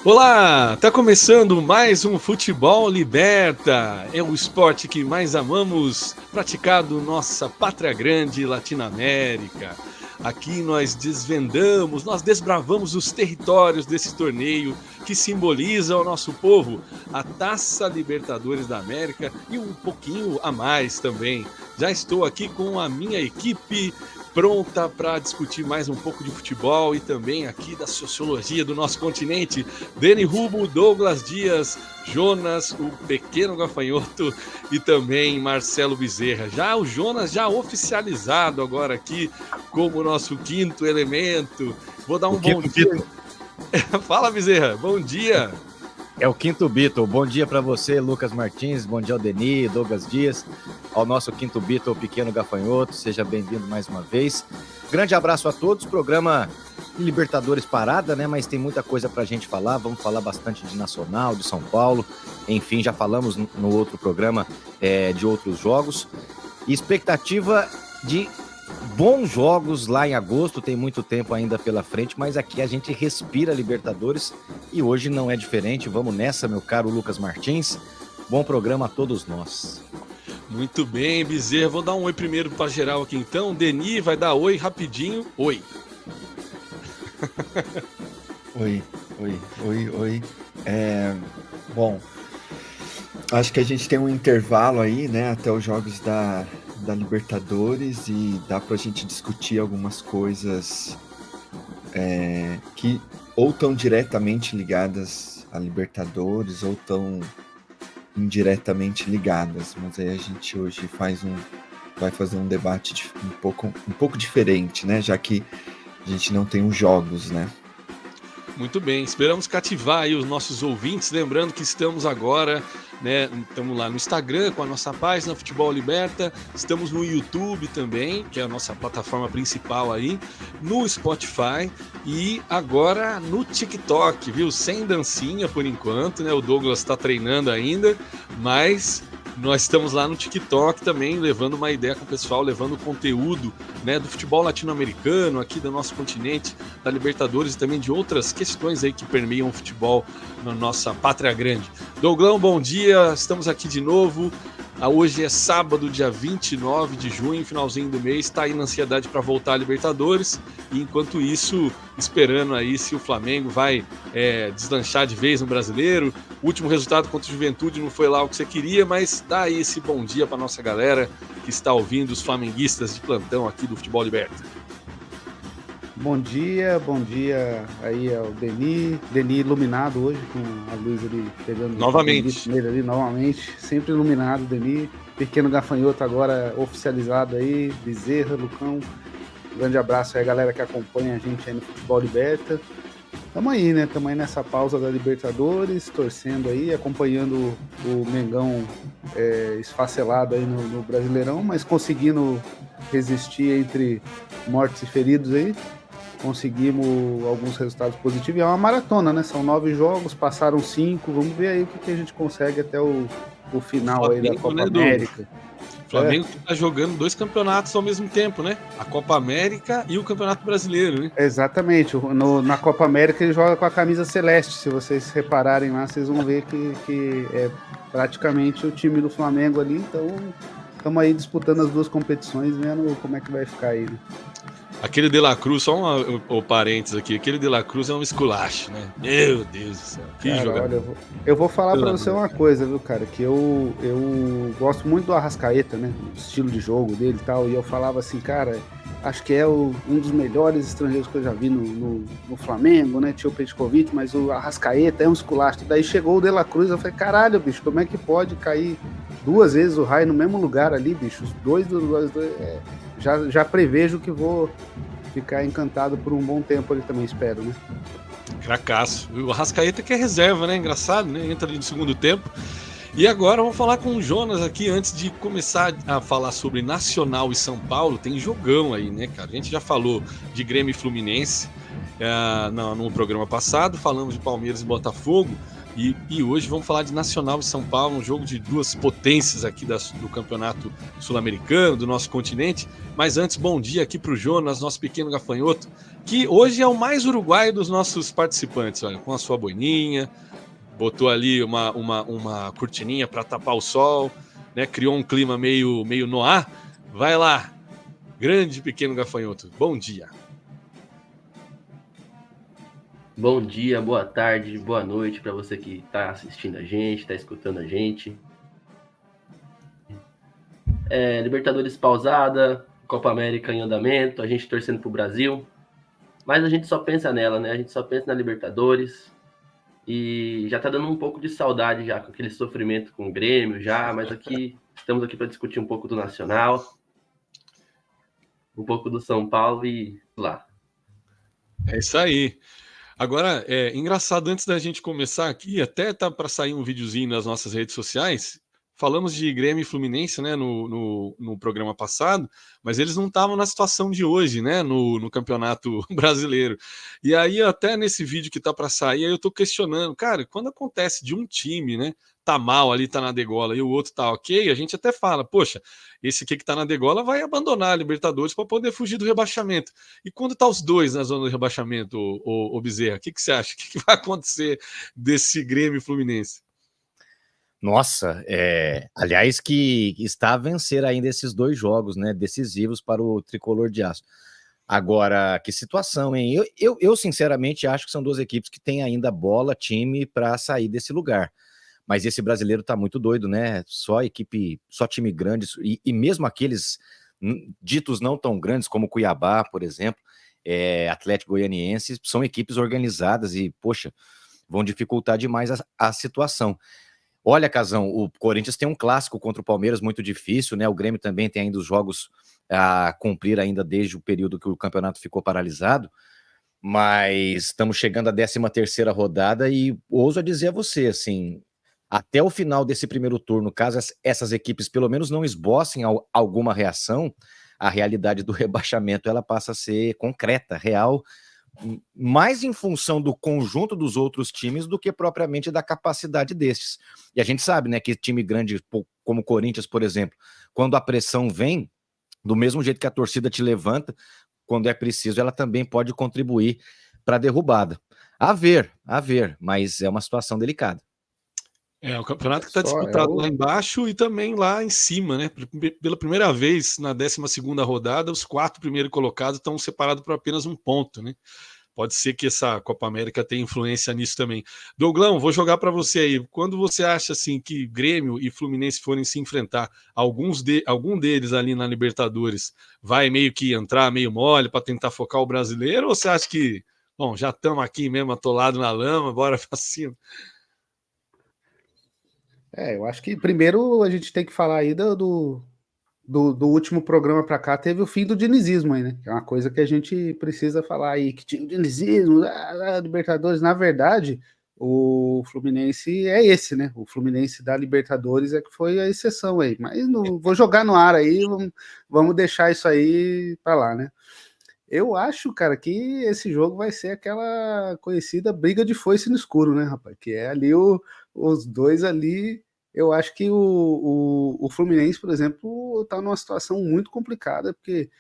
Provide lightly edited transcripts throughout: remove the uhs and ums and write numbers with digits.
Olá, tá começando mais um Futebol Liberta. É o esporte que mais amamos, praticado nossa pátria grande, Latinoamérica. Aqui nós desvendamos, nós desbravamos os territórios desse torneio que simboliza o nosso povo, a Taça Libertadores da América e um pouquinho a mais também. Já estou aqui com a minha equipe pronta para discutir mais um pouco de futebol e também aqui da sociologia do nosso continente. Deni Rubo, Douglas Dias, Jonas, o pequeno gafanhoto e também Marcelo Bezerra. Já o Jonas já oficializado agora aqui como nosso quinto elemento. Vou dar um bom dia. Fala, Bezerra, bom dia. É o quinto Beatle. Bom dia para você, Lucas Martins. Bom dia ao Deni, Douglas Dias, ao nosso quinto Beatle, o pequeno gafanhoto. Seja bem-vindo mais uma vez. Grande abraço a todos. Programa Libertadores parada, né? Mas tem muita coisa para a gente falar. Vamos falar bastante de Nacional, de São Paulo. Enfim, já falamos no outro programa de outros jogos. E expectativa de bons jogos lá em agosto, tem muito tempo ainda pela frente, mas aqui a gente respira Libertadores e hoje não é diferente. Vamos nessa, meu caro Lucas Martins. Bom programa a todos nós. Muito bem, Bezerra. Vou dar um oi primeiro para geral aqui então. Deni vai dar oi rapidinho. Oi. Oi. Bom, acho que a gente tem um intervalo aí, né, até os jogos da Libertadores e dá pra gente discutir algumas coisas que ou estão diretamente ligadas a Libertadores ou estão indiretamente ligadas, mas aí a gente hoje vai fazer um debate um pouco diferente, né, já que a gente não tem os jogos, né? Muito bem, esperamos cativar aí os nossos ouvintes, lembrando que estamos agora, né, estamos lá no Instagram com a nossa página Futebol Liberta, estamos no YouTube também, que é a nossa plataforma principal aí, no Spotify e agora no TikTok, viu? Sem dancinha por enquanto, né? O Douglas está treinando ainda, mas nós estamos lá no TikTok também, levando uma ideia com o pessoal, levando conteúdo, né, do futebol latino-americano, aqui do nosso continente, da Libertadores e também de outras questões aí que permeiam o futebol na nossa pátria grande. Douglão, bom dia, estamos aqui de novo. Hoje é sábado, dia 29 de junho, finalzinho do mês, está aí na ansiedade para voltar à Libertadores e enquanto isso, esperando aí se o Flamengo vai deslanchar de vez no Brasileiro. O último resultado contra o Juventude não foi lá o que você queria, mas dá aí esse bom dia para nossa galera que está ouvindo, os flamenguistas de plantão aqui do Futebol Liberta. Bom dia aí ao Deni iluminado hoje, com a luz ali pegando novamente nele ali, novamente, sempre iluminado, Deni, pequeno gafanhoto agora oficializado aí, Bezerra, Lucão, grande abraço aí a galera que acompanha a gente aí no Futebol Liberta. Tamo aí, né, tamo aí nessa pausa da Libertadores, torcendo aí, acompanhando o Mengão esfacelado aí no Brasileirão, mas conseguindo resistir entre mortos e feridos aí. Conseguimos alguns resultados positivos. É uma maratona, né? São 9 jogos, passaram 5. Vamos ver aí o que a gente consegue até o final Flamengo, aí da Copa, né, América. O Flamengo que tá jogando 2 campeonatos ao mesmo tempo, né? A Copa América e o Campeonato Brasileiro, né? Exatamente. Na Copa América ele joga com a camisa celeste. Se vocês repararem lá, vocês vão ver que é praticamente o time do Flamengo ali. Então, estamos aí disputando as duas competições, vendo como é que vai ficar aí, né? Aquele De La Cruz, só um parênteses aqui, aquele De La Cruz é um esculacho, né? Meu Deus do céu, que cara, jogador. Olha, eu vou falar pra você uma coisa, viu, cara, que eu gosto muito do Arrascaeta, né, o estilo de jogo dele e tal, e eu falava assim, cara, acho que é um dos melhores estrangeiros que eu já vi no Flamengo, né, tinha o Petkovic, mas o Arrascaeta é um esculacho. Daí chegou o De La Cruz, eu falei, caralho, bicho, como é que pode cair 2 vezes o raio no mesmo lugar ali, bicho, os dois já prevejo que vou ficar encantado por um bom tempo ali também, espero, né? Cracaço. O Arrascaeta que é reserva, né? Engraçado, né? Entra ali no segundo tempo. E agora vamos falar com o Jonas aqui, antes de começar a falar sobre Nacional e São Paulo. Tem jogão aí, né, cara? A gente já falou de Grêmio e Fluminense no programa passado, falamos de Palmeiras e Botafogo, E hoje vamos falar de Nacional e São Paulo, um jogo de duas potências aqui do campeonato sul-americano, do nosso continente. Mas antes, bom dia aqui para o Jonas, nosso pequeno gafanhoto, que hoje é o mais uruguaio dos nossos participantes, olha, com a sua boininha, botou ali uma cortininha para tapar o sol, né? Criou um clima meio noir. Vai lá, grande pequeno gafanhoto, bom dia. Bom dia, boa tarde, boa noite para você que está assistindo a gente, está escutando a gente. Libertadores pausada, Copa América em andamento, a gente torcendo pro Brasil, mas a gente só pensa nela, né? A gente só pensa na Libertadores e já tá dando um pouco de saudade já com aquele sofrimento com o Grêmio já, mas estamos aqui para discutir um pouco do Nacional, um pouco do São Paulo e lá. É isso aí. Agora, engraçado, antes da gente começar aqui, até tá para sair um videozinho nas nossas redes sociais. Falamos de Grêmio e Fluminense, né, no programa passado, mas eles não estavam na situação de hoje, né, no Campeonato Brasileiro. E aí, até nesse vídeo que tá para sair, eu tô questionando, cara, quando acontece de um time, né, tá mal ali, tá na degola, e o outro tá ok, a gente até fala, poxa, esse aqui que tá na degola vai abandonar a Libertadores para poder fugir do rebaixamento. E quando tá os dois na zona do rebaixamento, o Bezerra, o que você acha? O que vai acontecer desse Grêmio e Fluminense? Nossa, aliás, que está a vencer ainda esses dois jogos, né, decisivos para o Tricolor de Aço. Agora, que situação, hein? Eu sinceramente acho que são duas equipes que têm ainda bola, time para sair desse lugar. Mas esse brasileiro tá muito doido, né? Só time grande, e mesmo aqueles ditos não tão grandes, como Cuiabá, por exemplo, Atlético Goianiense, são equipes organizadas e, poxa, vão dificultar demais a situação. Olha, Casão, o Corinthians tem um clássico contra o Palmeiras muito difícil, né? O Grêmio também tem ainda os jogos a cumprir ainda desde o período que o campeonato ficou paralisado, mas estamos chegando à 13ª rodada e ouso dizer a você, assim, até o final desse primeiro turno, caso essas equipes pelo menos não esbocem alguma reação, a realidade do rebaixamento ela passa a ser concreta, real, mais em função do conjunto dos outros times do que propriamente da capacidade destes. E a gente sabe, né, que time grande como o Corinthians, por exemplo, quando a pressão vem, do mesmo jeito que a torcida te levanta, quando é preciso, ela também pode contribuir para a derrubada. A ver, mas é uma situação delicada. O campeonato que está disputado lá embaixo e também lá em cima, né? Pela primeira vez na 12ª rodada, os 4 primeiros colocados estão separados por apenas um ponto, né? Pode ser que essa Copa América tenha influência nisso também. Douglão, vou jogar para você aí. Quando você acha assim que Grêmio e Fluminense forem se enfrentar, algum deles ali na Libertadores vai meio que entrar meio mole para tentar focar o brasileiro? Ou você acha que, bom, já estamos aqui mesmo atolados na lama, bora para cima? Eu acho que primeiro a gente tem que falar aí do último programa para cá, teve o fim do dinizismo aí, né? Que é uma coisa que a gente precisa falar aí, que tinha o dinizismo, Libertadores. Na verdade, o Fluminense é esse, né? O Fluminense da Libertadores é que foi a exceção aí. Mas não vou jogar no ar aí, vamos deixar isso aí para lá, né? Eu acho, cara, que esse jogo vai ser aquela conhecida briga de foice no escuro, né, rapaz? Que é ali os dois ali. Eu acho que o Fluminense, por exemplo, tá numa situação muito complicada, porque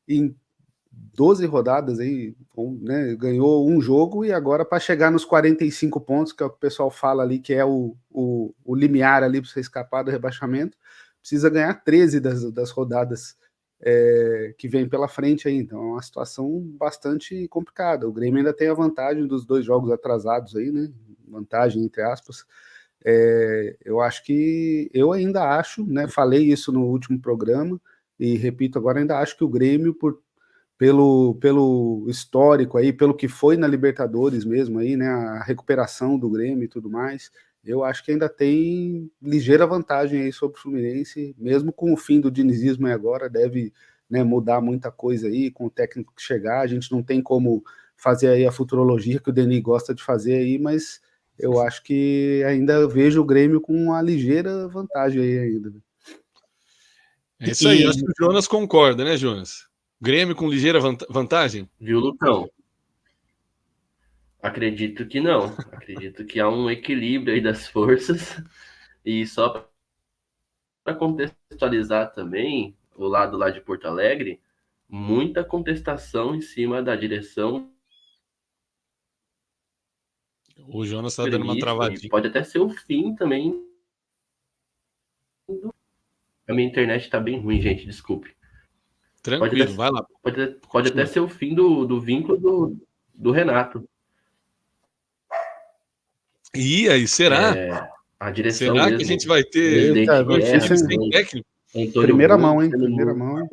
em 12 rodadas aí, né, ganhou um jogo e agora para chegar nos 45 pontos, que é o que o pessoal fala ali, que é o limiar ali para você escapar do rebaixamento, precisa ganhar 13 das rodadas que vem pela frente aí, então é uma situação bastante complicada. O Grêmio ainda tem a vantagem dos 2 jogos atrasados aí, né? Vantagem entre aspas. Eu ainda acho, né? Falei isso no último programa e repito agora, ainda acho que o Grêmio, pelo histórico aí, pelo que foi na Libertadores mesmo aí, né? A recuperação do Grêmio e tudo mais, eu acho que ainda tem ligeira vantagem aí sobre o Fluminense, mesmo com o fim do dinizismo aí agora, deve, né, mudar muita coisa aí, com o técnico que chegar, a gente não tem como fazer aí a futurologia que o Denis gosta de fazer aí, mas eu acho que ainda vejo o Grêmio com uma ligeira vantagem aí ainda. É isso aí, acho que o Jonas concorda, né, Jonas? Grêmio com ligeira vantagem? Viu, Lucão? Acredito que não. Acredito que há um equilíbrio aí das forças. E só para contextualizar também o lado lá de Porto Alegre, muita contestação em cima da direção O Jonas está dando uma gremista e travadinha. pode até ser o fim também. A minha internet está bem ruim, gente, desculpe. Tranquilo, vai lá. Pode até ser o fim do vínculo do Renato. E aí, será? A direção Será mesmo, que a gente vai ter Eita, uma Guerra, equipe notícia, sem técnico? Antônio primeira Rui, mão, hein? sendo Primeira mão.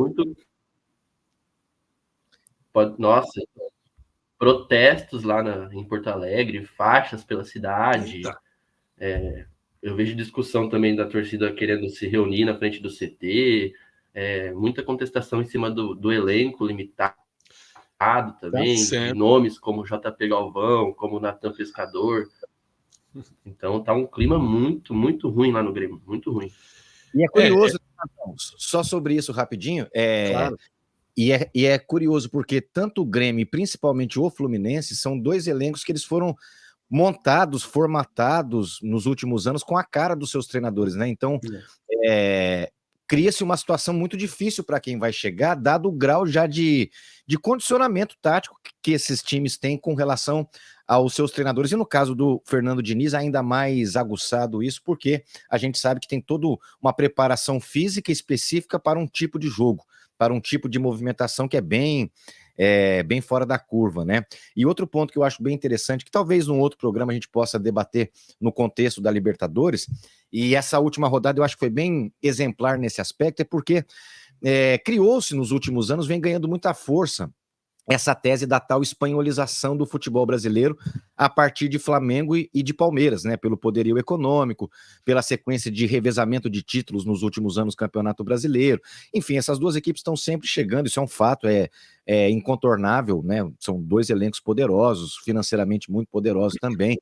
Nossa, protestos lá em Porto Alegre, faixas pela cidade. Eita. Eu vejo discussão também da torcida querendo se reunir na frente do CT. Muita contestação em cima do elenco limitado também, de certo. nomes como JP Galvão, como Natan Pescador. Então tá um clima muito, muito ruim lá no Grêmio, muito ruim. E é curioso, só sobre isso rapidinho, Claro. E é curioso porque tanto o Grêmio e principalmente o Fluminense são dois elencos que eles foram montados, formatados nos últimos anos com a cara dos seus treinadores, né? Então, cria-se uma situação muito difícil para quem vai chegar, dado o grau já de condicionamento tático que esses times têm com relação aos seus treinadores. E no caso do Fernando Diniz, ainda mais aguçado isso, porque a gente sabe que tem toda uma preparação física específica para um tipo de jogo, para um tipo de movimentação que é bem fora da curva, né? E outro ponto que eu acho bem interessante, que talvez num outro programa a gente possa debater no contexto da Libertadores, e essa última rodada eu acho que foi bem exemplar nesse aspecto, é porque criou-se nos últimos anos, vem ganhando muita força essa tese da tal espanholização do futebol brasileiro a partir de Flamengo e de Palmeiras, né? Pelo poderio econômico, pela sequência de revezamento de títulos nos últimos anos do Campeonato Brasileiro. Enfim, essas duas equipes estão sempre chegando, isso é um fato, é incontornável, né? São dois elencos poderosos, financeiramente muito poderosos também.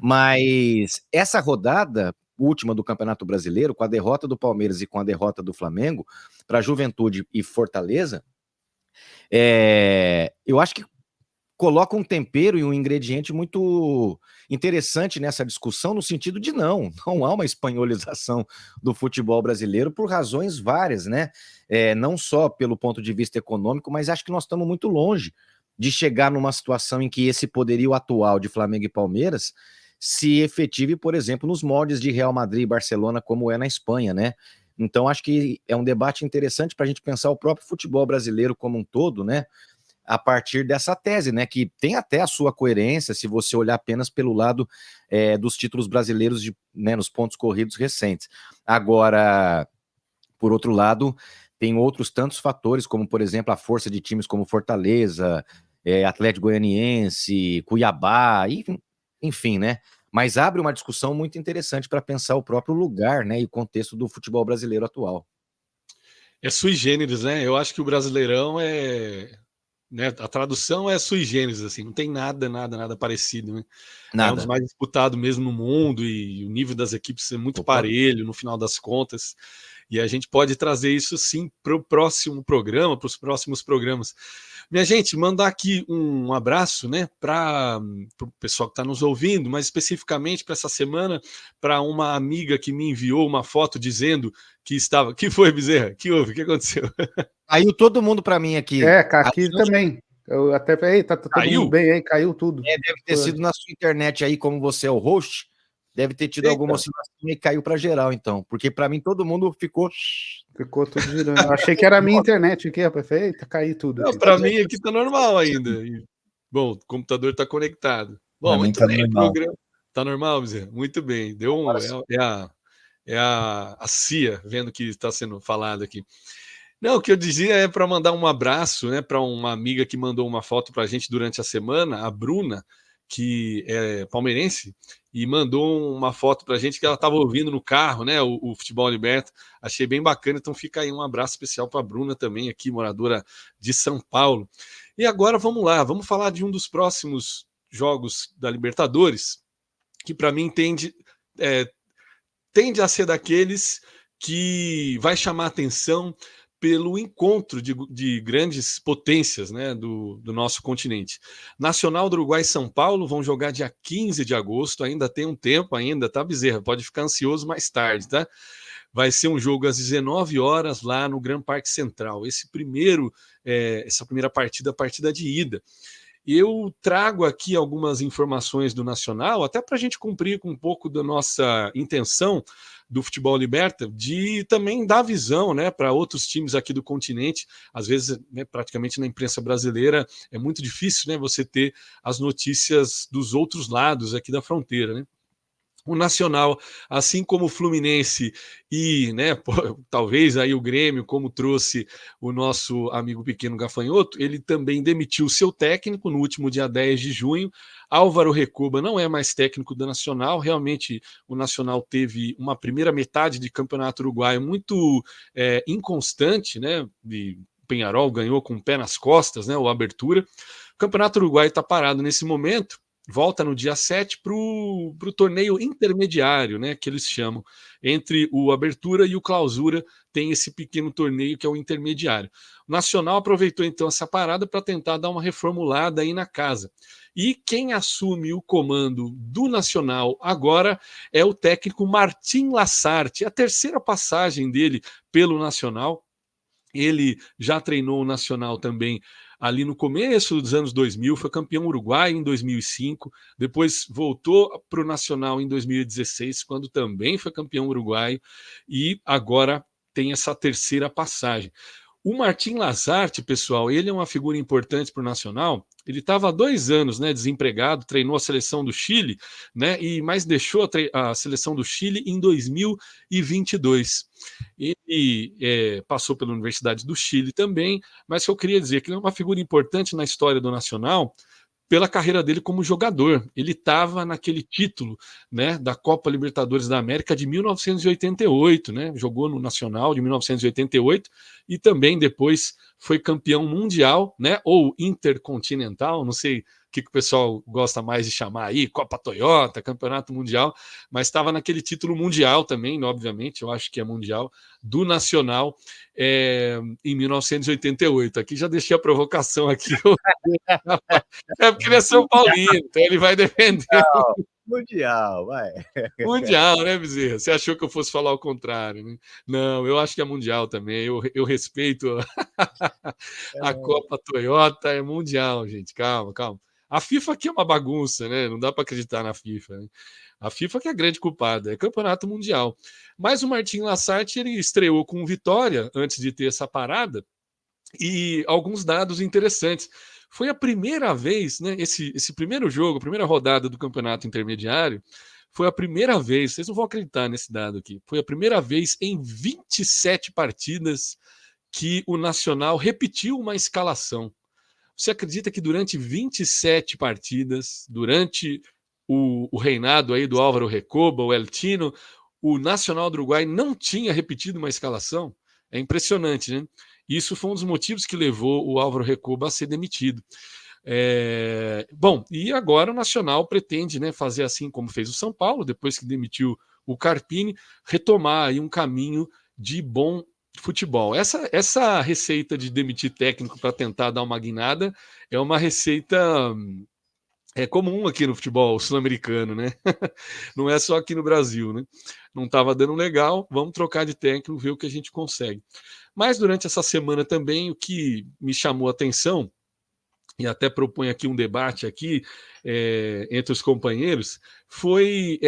Mas essa rodada última do Campeonato Brasileiro, com a derrota do Palmeiras e com a derrota do Flamengo, para Juventude e Fortaleza, eu acho que coloca um tempero e um ingrediente muito interessante nessa discussão, no sentido de não há uma espanholização do futebol brasileiro por razões várias, né? Não só pelo ponto de vista econômico, mas acho que nós estamos muito longe de chegar numa situação em que esse poderio atual de Flamengo e Palmeiras se efetive, por exemplo, nos moldes de Real Madrid e Barcelona, como é na Espanha, né? Então, acho que é um debate interessante para a gente pensar o próprio futebol brasileiro como um todo, né? A partir dessa tese, né? Que tem até a sua coerência, se você olhar apenas pelo lado dos títulos brasileiros nos pontos corridos recentes. Agora, por outro lado, tem outros tantos fatores, como, por exemplo, a força de times como Fortaleza, Atlético Goianiense, Cuiabá, enfim, né? Mas abre uma discussão muito interessante para pensar o próprio lugar, né, e o contexto do futebol brasileiro atual. É sui generis, né? Eu acho que o Brasileirão né, a tradução é sui generis, assim, não tem nada parecido, né? É um dos mais disputados mesmo no mundo e o nível das equipes é muito parelho no final das contas. E a gente pode trazer isso sim para o próximo programa, para os próximos programas. Minha gente, mandar aqui um abraço, né, para o pessoal que está nos ouvindo, mas especificamente para essa semana, para uma amiga que me enviou uma foto dizendo que estava. Que foi, Bezerra? Que houve? O que aconteceu? Caiu todo mundo para mim aqui. Aqui também. Eu até falei, tá todo mundo bem aí, caiu tudo. Deve ter sido na sua internet aí, como você é o host, deve ter tido alguma oscilação e caiu para geral, então. Porque para mim todo mundo ficou tudo girando. Eu achei que era a minha internet aqui, rapaz. Eita, caiu tudo. Para mim aqui tá normal ainda. Bom, o computador está conectado. Bom, muito tá bem. Normal. O programa tá normal, Bezerra? Muito bem. Deu a CIA vendo o que está sendo falado aqui. Não, o que eu dizia é para mandar um abraço, né, para uma amiga que mandou uma foto para a gente durante a semana, a Bruna, que é palmeirense, e mandou uma foto para a gente que ela estava ouvindo no carro, né, o Futebol Liberta. Achei bem bacana, então fica aí um abraço especial para a Bruna também, aqui, moradora de São Paulo. E agora vamos lá, vamos falar de um dos próximos jogos da Libertadores, que para mim tende a ser daqueles que vai chamar atenção pelo encontro de grandes potências, né, do nosso continente. Nacional do Uruguai e São Paulo vão jogar dia 15 de agosto, ainda tem um tempo ainda, tá, Bezerra? Pode ficar ansioso mais tarde, tá? Vai ser um jogo às 19 horas lá no Gran Parque Central. Essa primeira partida, a partida de ida. Eu trago aqui algumas informações do Nacional, até para a gente cumprir com um pouco da nossa intenção do Futebol Liberta, de também dar visão, né, para outros times aqui do continente. Às vezes, né, praticamente na imprensa brasileira, é muito difícil, né, você ter as notícias dos outros lados aqui da fronteira, né? O Nacional, assim como o Fluminense e, né, talvez aí o Grêmio, como trouxe o nosso amigo Pequeno Gafanhoto, ele também demitiu seu técnico no último dia 10 de junho. Álvaro Recoba não é mais técnico do Nacional. Realmente o Nacional teve uma primeira metade de campeonato uruguaio muito inconstante, né? E Peñarol ganhou com o pé nas costas, né? O Abertura. O campeonato uruguaio está parado nesse momento. Volta no dia 7 para o torneio intermediário, né, que eles chamam. Entre o Abertura e o Clausura tem esse pequeno torneio que é o intermediário. O Nacional aproveitou então essa parada para tentar dar uma reformulada aí na casa. E quem assume o comando do Nacional agora é o técnico Martín Lasarte. A terceira passagem dele pelo Nacional. Ele já treinou o Nacional também ali no começo dos anos 2000, foi campeão uruguaio em 2005, depois voltou para o Nacional em 2016, quando também foi campeão uruguaio, e agora tem essa terceira passagem. O Martín Lasarte, pessoal, ele é uma figura importante para o Nacional. Ele estava há 2 anos, né, desempregado, treinou a seleção do Chile, né, mas deixou a seleção do Chile em 2022. Ele passou pela Universidade do Chile também, mas eu queria dizer que ele é uma figura importante na história do Nacional pela carreira dele como jogador. Ele estava naquele título, né, da Copa Libertadores da América de 1988, né, jogou no Nacional de 1988 e também depois foi campeão mundial, né, ou intercontinental, não sei o que o pessoal gosta mais de chamar aí, Copa Toyota, Campeonato Mundial, mas estava naquele título mundial também, obviamente, eu acho que é mundial, do Nacional em 1988. Aqui já deixei a provocação aqui. É porque ele é São Paulino, então ele vai defender Mundial, vai. Mundial, né, Bezerra? Você achou que eu fosse falar o contrário, né? Não, eu acho que é Mundial também. Eu respeito a Copa Toyota, é Mundial, gente. Calma, calma. A FIFA aqui é uma bagunça, né? Não dá para acreditar na FIFA, né? A FIFA que é a grande culpada, é Campeonato Mundial. Mas o Martín Lasarte, ele estreou com vitória antes de ter essa parada e alguns dados interessantes. Foi a primeira vez, né? Esse primeiro jogo, a primeira rodada do campeonato intermediário, foi a primeira vez, vocês não vão acreditar nesse dado aqui, foi a primeira vez em 27 partidas que o Nacional repetiu uma escalação. Você acredita que durante 27 partidas, durante o reinado aí do Álvaro Recoba, o El Tino, o Nacional do Uruguai não tinha repetido uma escalação? É impressionante, né? Isso foi um dos motivos que levou o Álvaro Recoba a ser demitido. Bom, e agora o Nacional pretende, né, fazer assim como fez o São Paulo, depois que demitiu o Carpini, retomar aí um caminho de bom futebol. Essa receita de demitir técnico para tentar dar uma guinada é uma receita comum aqui no futebol sul-americano, né? Não é só aqui no Brasil, né? Não estava dando legal, vamos trocar de técnico, ver o que a gente consegue. Mas durante essa semana também, o que me chamou a atenção, e até proponho aqui um debate aqui entre os companheiros, foi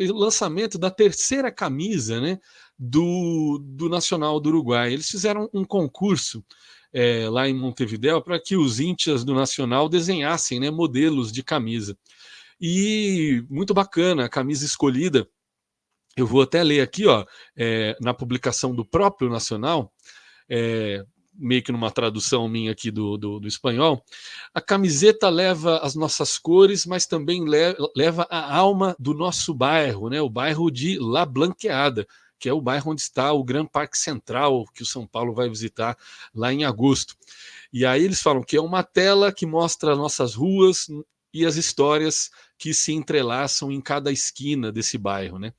o lançamento da terceira camisa, né, do Nacional do Uruguai. Eles fizeram um concurso lá em Montevidéu para que os íntias do Nacional desenhassem, né, modelos de camisa. E muito bacana a camisa escolhida. Eu vou até ler aqui, ó, na publicação do próprio Nacional, meio que numa tradução minha aqui do espanhol. A camiseta leva as nossas cores, mas também leva a alma do nosso bairro, né? O bairro de La Blanqueada, que é o bairro onde está o Gran Parque Central, que o São Paulo vai visitar lá em agosto. E aí eles falam que é uma tela que mostra as nossas ruas e as histórias que se entrelaçam em cada esquina desse bairro, né?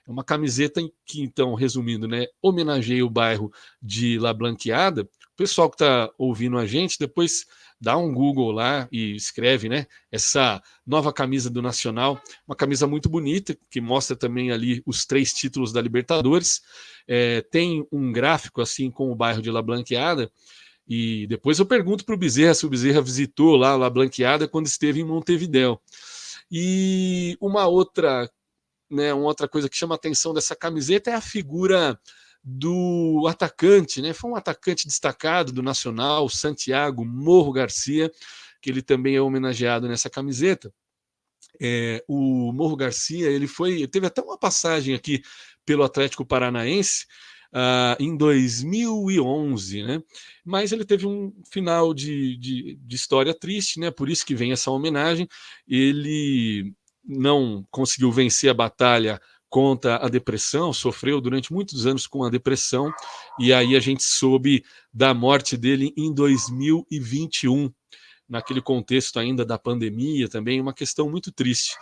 É uma camiseta que, então, resumindo, né, homenageia o bairro de La Blanqueada. O pessoal que está ouvindo a gente, depois dá um Google lá e escreve, né, essa nova camisa do Nacional, uma camisa muito bonita, que mostra também ali os 3 títulos da Libertadores. Tem um gráfico assim com o bairro de La Blanqueada, e depois eu pergunto para o Bezerra se o Bezerra visitou lá La Blanqueada quando esteve em Montevidéu. E uma outra, né, uma outra coisa que chama a atenção dessa camiseta é a figura do atacante, né? Foi um atacante destacado do Nacional, Santiago Morro Garcia, que ele também é homenageado nessa camiseta. O Morro Garcia, ele teve até uma passagem aqui pelo Atlético Paranaense em 2011, né? Mas ele teve um final de história triste, né? Por isso que vem essa homenagem. Ele não conseguiu vencer a batalha contra a depressão, sofreu durante muitos anos com a depressão, e aí a gente soube da morte dele em 2021, naquele contexto ainda da pandemia também, uma questão muito triste.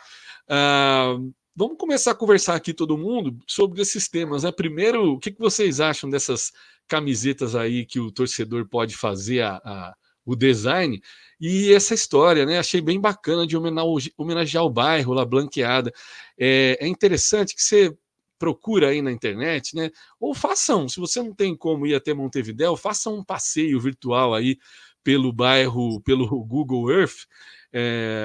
Vamos começar a conversar aqui todo mundo sobre esses temas, né? Primeiro, o que vocês acham dessas camisetas aí que o torcedor pode fazer o design e essa história, né? Achei bem bacana de homenagear o bairro La Blanqueada. É interessante que você procura aí na internet, né? Ou façam, se você não tem como ir até Montevidéu, façam um passeio virtual aí pelo bairro, pelo Google Earth,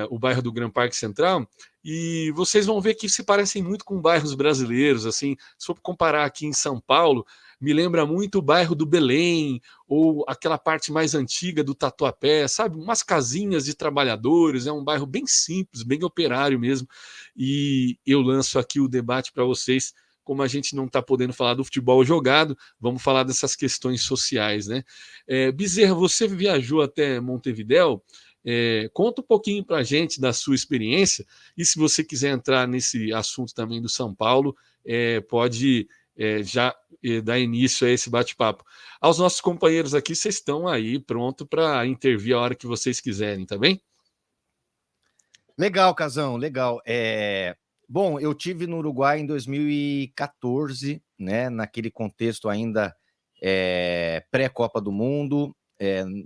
o bairro do Grand Parque Central, e vocês vão ver que se parecem muito com bairros brasileiros, assim, se for comparar aqui em São Paulo, me lembra muito o bairro do Belém, ou aquela parte mais antiga do Tatuapé, sabe? Umas casinhas de trabalhadores, é um bairro bem simples, bem operário mesmo, e eu lanço aqui o debate para vocês. Como a gente não está podendo falar do futebol jogado, vamos falar dessas questões sociais, né? Bezerra, você viajou até Montevidéu, conta um pouquinho para a gente da sua experiência, e se você quiser entrar nesse assunto também do São Paulo, pode já dar início a esse bate-papo. Aos nossos companheiros aqui, vocês estão aí pronto para intervir a hora que vocês quiserem, tá bem? Legal, Casão, legal. Bom, eu tive no Uruguai em 2014, né, naquele contexto ainda pré-Copa do Mundo,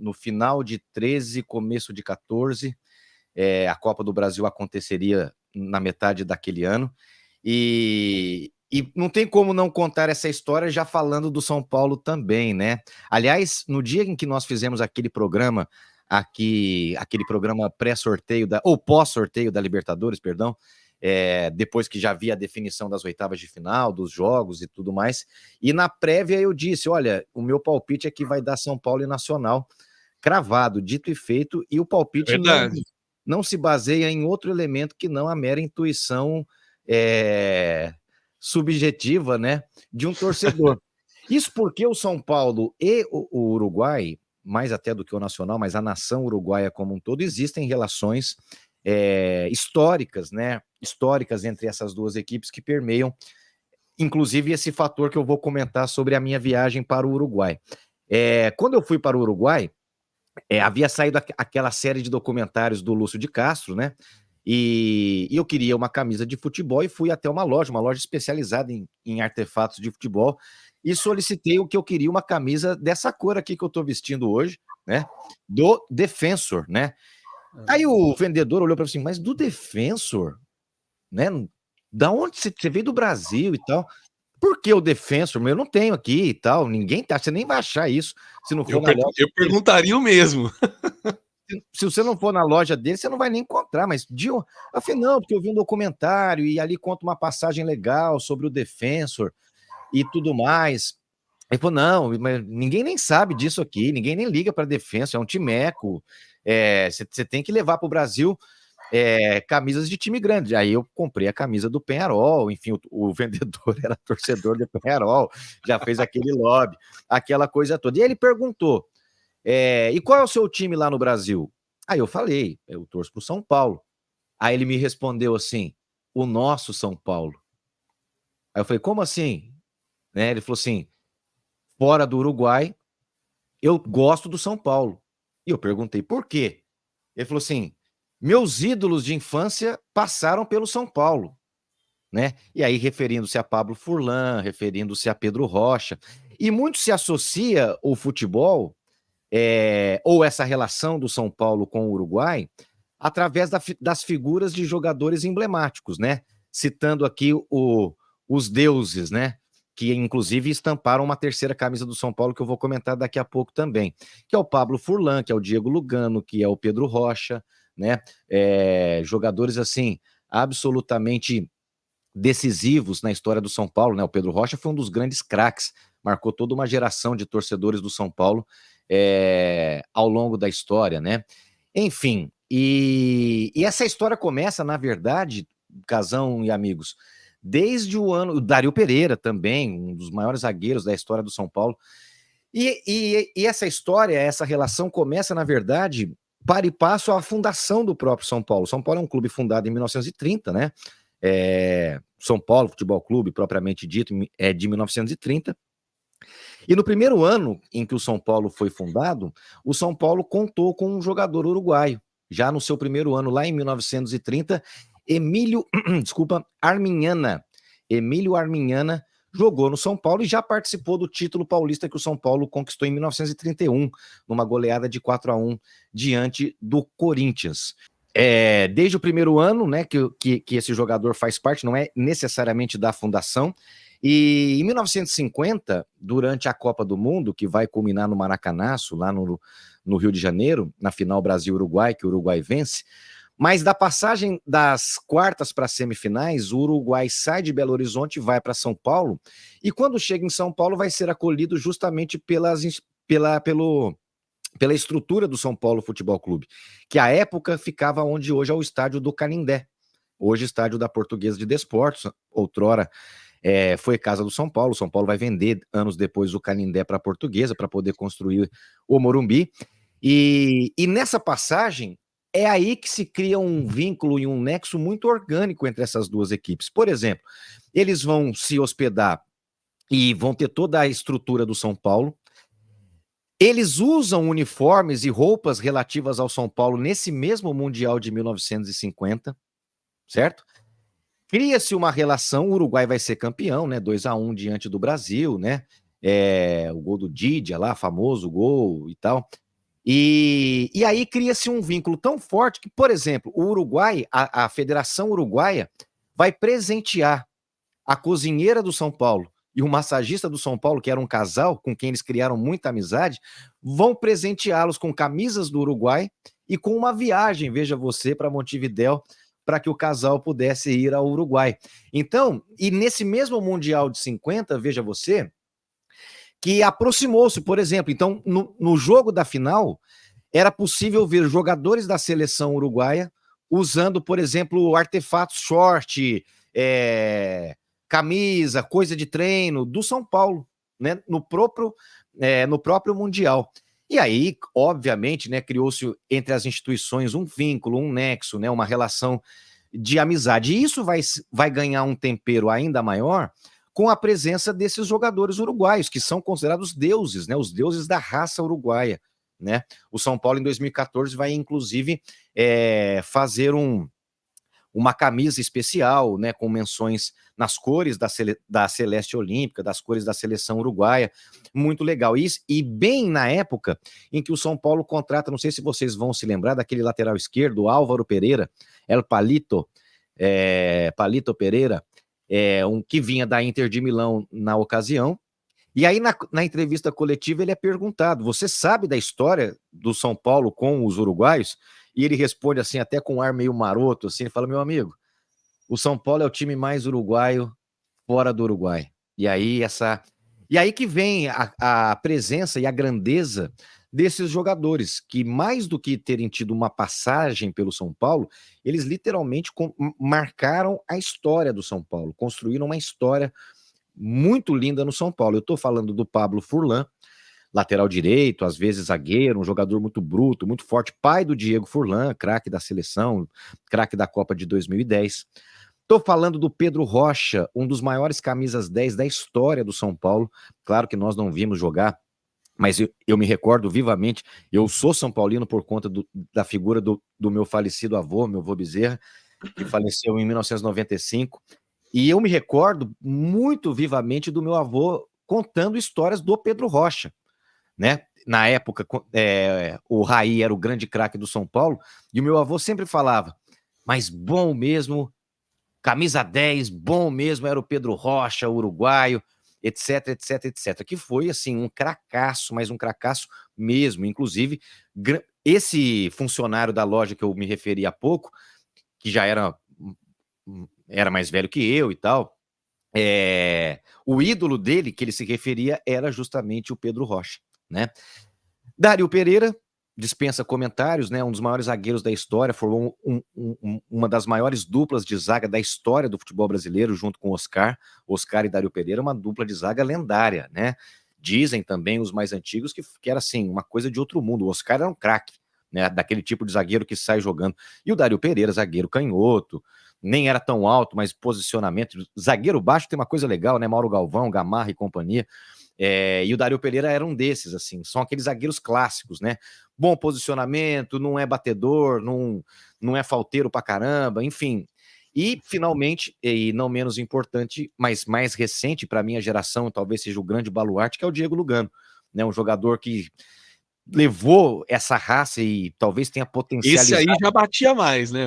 no final de 13, começo de 14, a Copa do Brasil aconteceria na metade daquele ano, e não tem como não contar essa história já falando do São Paulo também, né? Aliás, no dia em que nós fizemos aquele programa pré-sorteio, ou pós-sorteio da Libertadores, perdão, depois que já havia a definição das oitavas de final, dos jogos e tudo mais, e na prévia eu disse, olha, o meu palpite é que vai dar São Paulo e Nacional, cravado, dito e feito, e o palpite não se baseia em outro elemento que não a mera intuição subjetiva, né, de um torcedor. Isso porque o São Paulo e o Uruguai, mais até do que o Nacional, mas a nação uruguaia como um todo, existem relações históricas, né? Históricas entre essas duas equipes que permeiam, inclusive, esse fator que eu vou comentar sobre a minha viagem para o Uruguai. Quando eu fui para o Uruguai, havia saído aquela série de documentários do Lúcio de Castro, né? E eu queria uma camisa de futebol e fui até uma loja especializada em artefatos de futebol, e solicitei o que eu queria, uma camisa dessa cor aqui que eu estou vestindo hoje, né? Do Defensor, né? Aí o vendedor olhou para mim assim, mas do Defensor, né? Da onde você veio? Do Brasil e tal? Por que o Defensor? Eu não tenho aqui e tal, ninguém tá, você nem vai achar isso se não for na loja. Eu perguntaria o mesmo. Se você não for na loja dele, você não vai nem encontrar, mas eu falei, não, porque eu vi um documentário e ali conta uma passagem legal sobre o Defensor e tudo mais. Ele falou, não, mas ninguém nem sabe disso aqui, ninguém nem liga para Defensor, é um timeco, você tem que levar para o Brasil camisas de time grande. Aí eu comprei a camisa do Peñarol, enfim, o vendedor era torcedor do Peñarol, já fez aquele lobby, aquela coisa toda. E ele perguntou, e qual é o seu time lá no Brasil? Aí eu falei, eu torço pro São Paulo. Aí ele me respondeu assim, o nosso São Paulo. Aí eu falei, como assim? Né? Ele falou assim, fora do Uruguai, eu gosto do São Paulo. E eu perguntei, por quê? Ele falou assim, Meus ídolos de infância passaram pelo São Paulo, né? E aí, referindo-se a Pablo Furlan, referindo-se a Pedro Rocha. E muito se associa o futebol, ou essa relação do São Paulo com o Uruguai, através das figuras de jogadores emblemáticos, né? Citando aqui os deuses, né? Que inclusive estamparam uma terceira camisa do São Paulo, que eu vou comentar daqui a pouco também, que é o Pablo Furlan, que é o Diego Lugano, que é o Pedro Rocha, né? Jogadores assim, absolutamente decisivos na história do São Paulo, né? O Pedro Rocha foi um dos grandes craques, marcou toda uma geração de torcedores do São Paulo ao longo da história, né? Enfim, e essa história começa, na verdade, Casão e amigos, desde o ano... O Dario Pereira também, um dos maiores zagueiros da história do São Paulo. E essa história, essa relação começa, na verdade, para e passo à fundação do próprio São Paulo. São Paulo é um clube fundado em 1930, né? São Paulo Futebol Clube, propriamente dito, é de 1930. E no primeiro ano em que o São Paulo foi fundado, o São Paulo contou com um jogador uruguaio. Já no seu primeiro ano, lá em 1930, Emílio Arminhana. Emílio Arminhana jogou no São Paulo e já participou do título paulista que o São Paulo conquistou em 1931, numa goleada de 4-1 diante do Corinthians. Desde o primeiro ano, né, que esse jogador faz parte, não é necessariamente da fundação. E em 1950, durante a Copa do Mundo, que vai culminar no Maracanaço, lá no Rio de Janeiro, na final Brasil-Uruguai, que o Uruguai vence, mas da passagem das quartas para as semifinais, o Uruguai sai de Belo Horizonte e vai para São Paulo, e quando chega em São Paulo vai ser acolhido justamente pela estrutura do São Paulo Futebol Clube, que à época ficava onde hoje é o estádio do Canindé, hoje estádio da Portuguesa de Desportos, outrora foi casa do São Paulo. São Paulo vai vender anos depois o Canindé para a Portuguesa para poder construir o Morumbi, e nessa passagem é aí que se cria um vínculo e um nexo muito orgânico entre essas duas equipes. Por exemplo, eles vão se hospedar e vão ter toda a estrutura do São Paulo. Eles usam uniformes e roupas relativas ao São Paulo nesse mesmo Mundial de 1950, certo? Cria-se uma relação, o Uruguai vai ser campeão, né? 2-1 diante do Brasil, né? O gol do Didia lá, famoso gol e tal. E aí cria-se um vínculo tão forte que, por exemplo, o Uruguai, a Federação Uruguaia, vai presentear a cozinheira do São Paulo e o massagista do São Paulo, que era um casal com quem eles criaram muita amizade, vão presenteá-los com camisas do Uruguai e com uma viagem, veja você, para Montevidéu, para que o casal pudesse ir ao Uruguai. Então, e nesse mesmo Mundial de 50, veja você, que aproximou-se, por exemplo, então, no jogo da final, era possível ver jogadores da seleção uruguaia usando, por exemplo, artefatos short, camisa, coisa de treino do São Paulo, né, no próprio Mundial. E aí, obviamente, né, criou-se entre as instituições um vínculo, um nexo, né, uma relação de amizade. E isso vai ganhar um tempero ainda maior com a presença desses jogadores uruguaios, que são considerados deuses, né, os deuses da raça uruguaia, né? O São Paulo, em 2014, vai, inclusive, fazer uma camisa especial, né, com menções nas cores da Celeste Olímpica, das cores da seleção uruguaia, muito legal. E bem na época em que o São Paulo contrata, não sei se vocês vão se lembrar, daquele lateral esquerdo, Álvaro Pereira, El Palito, Palito Pereira, que vinha da Inter de Milão na ocasião. E aí, na entrevista coletiva, ele é perguntado: você sabe da história do São Paulo com os uruguaios? E ele responde assim, até com um ar meio maroto, assim, ele fala: meu amigo, o São Paulo é o time mais uruguaio fora do Uruguai. E aí que vem a presença e a grandeza desses jogadores, que mais do que terem tido uma passagem pelo São Paulo, eles literalmente marcaram a história do São Paulo, construíram uma história muito linda no São Paulo. Eu estou falando do Pablo Furlan, lateral direito, às vezes zagueiro, um jogador muito bruto, muito forte, pai do Diego Furlan, craque da seleção, craque da Copa de 2010. Estou falando do Pedro Rocha, um dos maiores camisas 10 da história do São Paulo. Claro que nós não vimos jogar mas eu me recordo vivamente, eu sou São Paulino por conta da figura do meu falecido avô, meu avô Bezerra, que faleceu em 1995, e eu me recordo muito vivamente do meu avô contando histórias do Pedro Rocha, né? Na época, o Raí era o grande craque do São Paulo, e o meu avô sempre falava, mas bom mesmo, camisa 10, bom mesmo era o Pedro Rocha, o uruguaio, etc, etc, etc, que foi, assim, um cracaço, mas um cracaço mesmo, inclusive, esse funcionário da loja que eu me referi há pouco, que já era mais velho que eu e tal, o ídolo dele, que ele se referia, era justamente o Pedro Rocha, né? Dário Pereira, dispensa comentários, né? Um dos maiores zagueiros da história, formou uma das maiores duplas de zaga da história do futebol brasileiro, junto com Oscar e Dário Pereira, uma dupla de zaga lendária, né? Dizem também os mais antigos que era assim, uma coisa de outro mundo. O Oscar era um craque, né? Daquele tipo de zagueiro que sai jogando. E o Dário Pereira, zagueiro canhoto, nem era tão alto, mas posicionamento. Zagueiro baixo tem uma coisa legal, né? Mauro Galvão, Gamarra e companhia. E o Dário Pereira era um desses, assim, são aqueles zagueiros clássicos, né? Bom posicionamento, não é batedor, não é falteiro pra caramba, enfim. E, finalmente, e não menos importante, mas mais recente para minha geração, talvez seja o grande baluarte, que é o Diego Lugano, né? Um jogador que levou essa raça e talvez tenha potencializado. Esse aí já batia mais, né?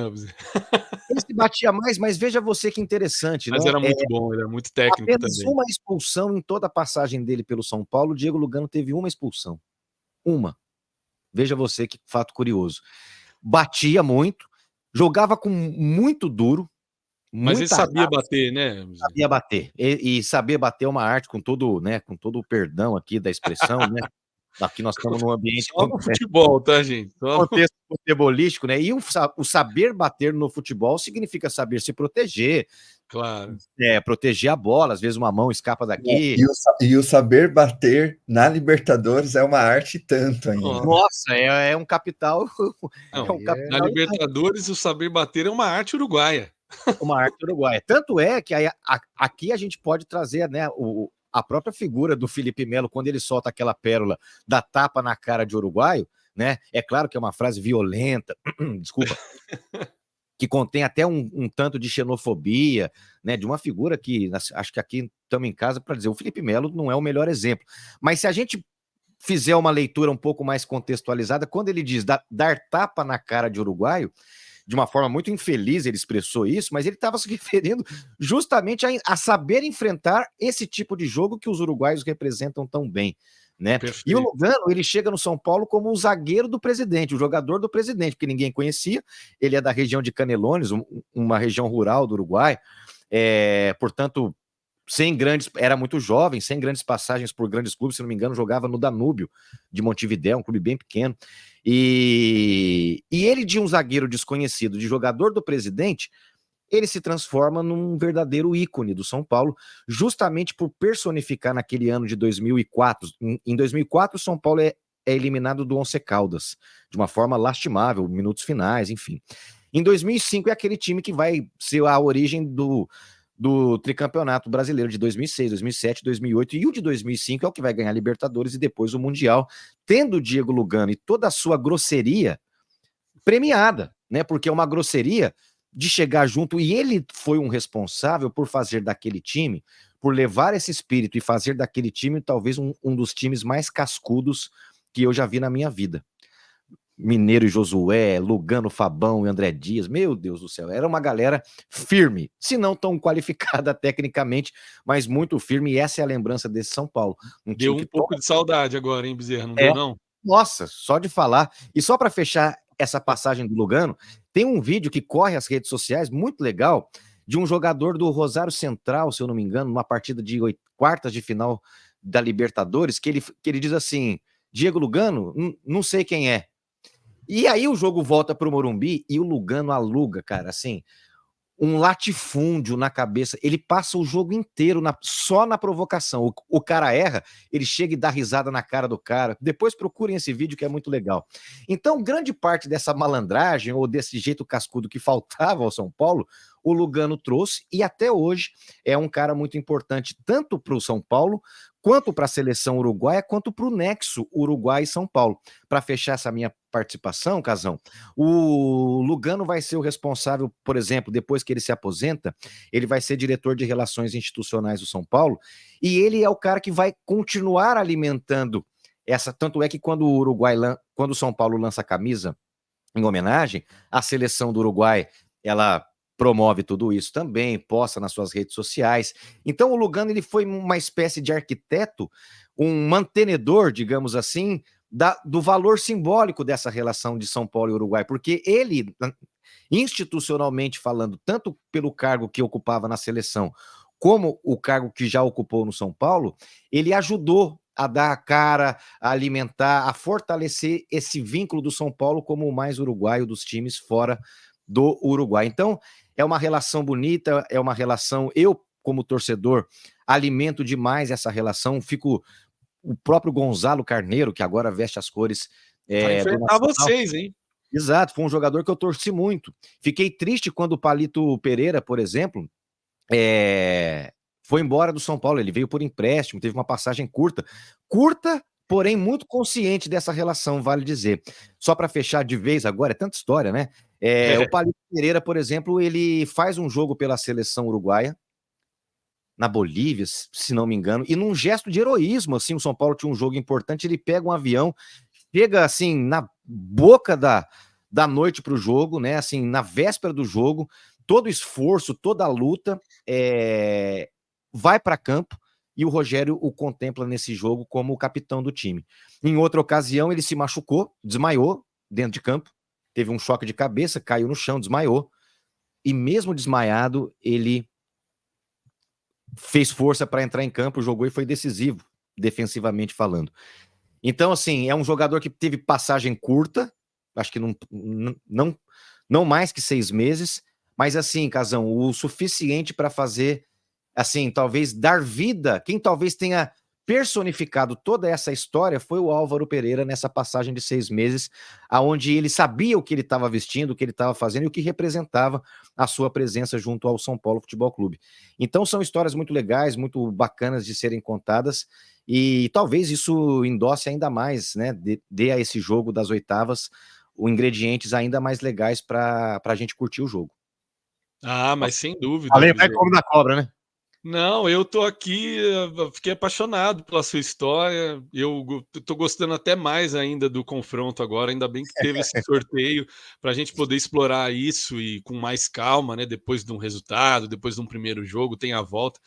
Esse batia mais, mas veja você que interessante, Mas né? era muito bom, ele era muito técnico Apenas também. uma expulsão em toda a passagem dele pelo São Paulo, o Diego Lugano teve uma expulsão. Uma. Veja você que fato curioso. Batia muito, jogava com muito duro, Mas ele muita sabia raça, bater, né? sabia bater. E saber bater é uma arte com todo, né, com todo o perdão aqui da expressão, né? Aqui nós estamos num ambiente Só no futebol, tá, gente? Só no... contexto futebolístico, né? E o saber bater no futebol significa saber se proteger, Claro. proteger a bola, às vezes uma mão escapa daqui. E o saber bater na Libertadores é uma arte tanto ainda. Nossa, é um capital. Não, É um na capital, Libertadores, o saber bater é uma arte uruguaia. uma arte uruguaia. Tanto é que aqui a gente pode trazer, né, a própria figura do Felipe Melo, quando ele solta aquela pérola da tapa na cara de uruguaio, né? É claro que é uma frase violenta, desculpa, que contém até um tanto de xenofobia, né? De uma figura que acho que aqui estamos em casa para dizer, o Felipe Melo não é o melhor exemplo. Mas se a gente fizer uma leitura um pouco mais contextualizada, quando ele diz dar tapa na cara de uruguaio, de uma forma muito infeliz ele expressou isso, mas ele estava se referindo justamente a saber enfrentar esse tipo de jogo que os uruguaios representam tão bem, né? Perfeito. E o Lugano, ele chega no São Paulo como o zagueiro do presidente, o jogador do presidente, porque ninguém conhecia, ele é da região de Canelones, uma região rural do Uruguai, portanto, era muito jovem, sem grandes passagens por grandes clubes, se não me engano, jogava no Danúbio de Montevidéu, um clube bem pequeno. E ele, de um zagueiro desconhecido, de jogador do presidente, ele se transforma num verdadeiro ícone do São Paulo, justamente por personificar naquele ano de 2004. Em 2004, o São Paulo é eliminado do Once Caldas, de uma forma lastimável, minutos finais, enfim. Em 2005 é aquele time que vai ser a origem do tricampeonato brasileiro de 2006, 2007, 2008, e o de 2005 é o que vai ganhar a Libertadores e depois o Mundial, tendo o Diego Lugano e toda a sua grosseria premiada, né? Porque é uma grosseria de chegar junto, e ele foi um responsável por fazer daquele time, por levar esse espírito e fazer daquele time talvez um dos times mais cascudos que eu já vi na minha vida. Mineiro e Josué, Lugano, Fabão e André Dias, meu Deus do céu, era uma galera firme, se não tão qualificada tecnicamente, mas muito firme, e essa é a lembrança desse São Paulo. Deu um pouco de saudade agora, hein, Bezerra? Não deu, não? Nossa, só de falar. E só para fechar essa passagem do Lugano, tem um vídeo que corre as redes sociais, muito legal, de um jogador do Rosário Central, se eu não me engano, numa partida de quartas de final da Libertadores, que ele diz assim, Diego Lugano, não sei quem é. E aí o jogo volta para o Morumbi e o Lugano aluga, cara, assim, um latifúndio na cabeça. Ele passa o jogo inteiro só na provocação. O cara erra, ele chega e dá risada na cara do cara. Depois procurem esse vídeo que é muito legal. Então, grande parte dessa malandragem ou desse jeito cascudo que faltava ao São Paulo, o Lugano trouxe, e até hoje é um cara muito importante tanto para o São Paulo quanto para a seleção uruguaia, quanto para o nexo Uruguai e São Paulo. Para fechar essa minha participação, Casão, o Lugano vai ser o responsável, por exemplo, depois que ele se aposenta, ele vai ser diretor de relações institucionais do São Paulo, e ele é o cara que vai continuar alimentando essa, tanto é que quando o São Paulo lança a camisa em homenagem, a seleção do Uruguai, ela promove tudo isso também, posta nas suas redes sociais. Então o Lugano, ele foi uma espécie de arquiteto, um mantenedor, digamos assim, do valor simbólico dessa relação de São Paulo e Uruguai, porque ele, institucionalmente falando, tanto pelo cargo que ocupava na seleção, como o cargo que já ocupou no São Paulo, ele ajudou a dar a cara, a alimentar, a fortalecer esse vínculo do São Paulo como o mais uruguaio dos times fora do Uruguai. Então, é uma relação bonita, é uma relação, eu, como torcedor, alimento demais essa relação, o próprio Gonzalo Carneiro, que agora veste as cores vai enfrentar vocês, hein? Exato, foi um jogador que eu torci muito. Fiquei triste quando o Palito Pereira, por exemplo, foi embora do São Paulo, ele veio por empréstimo, teve uma passagem curta, porém muito consciente dessa relação, vale dizer. Só para fechar de vez agora, é tanta história, né? O Palito Pereira, por exemplo, ele faz um jogo pela seleção uruguaia, na Bolívia, se não me engano, e num gesto de heroísmo, assim, o São Paulo tinha um jogo importante, ele pega um avião, chega, assim, na boca da noite para o jogo, né, assim, na véspera do jogo, todo esforço, toda a luta, vai para campo, e o Rogério o contempla nesse jogo como o capitão do time. Em outra ocasião, ele se machucou, desmaiou dentro de campo, teve um choque de cabeça, caiu no chão, desmaiou, e mesmo desmaiado, ele fez força para entrar em campo, jogou e foi decisivo, defensivamente falando. Então, assim, é um jogador que teve passagem curta, acho que não mais que 6 meses, mas assim, Casão, o suficiente para fazer, assim, talvez dar vida, quem talvez tenha personificado toda essa história foi o Álvaro Pereira nessa passagem de 6 meses, aonde ele sabia o que ele estava vestindo, o que ele estava fazendo e o que representava a sua presença junto ao São Paulo Futebol Clube. Então são histórias muito legais, muito bacanas de serem contadas e talvez isso endosse ainda mais, né, dê a esse jogo das oitavas ingredientes ainda mais legais para a gente curtir o jogo. Ah, mas sem dúvida. Além vai como da cobra, né? Não, eu tô aqui, fiquei apaixonado pela sua história, eu tô gostando até mais ainda do confronto agora, ainda bem que teve esse sorteio, para a gente poder explorar isso e com mais calma, né, depois de um resultado, depois de um primeiro jogo, tem a volta.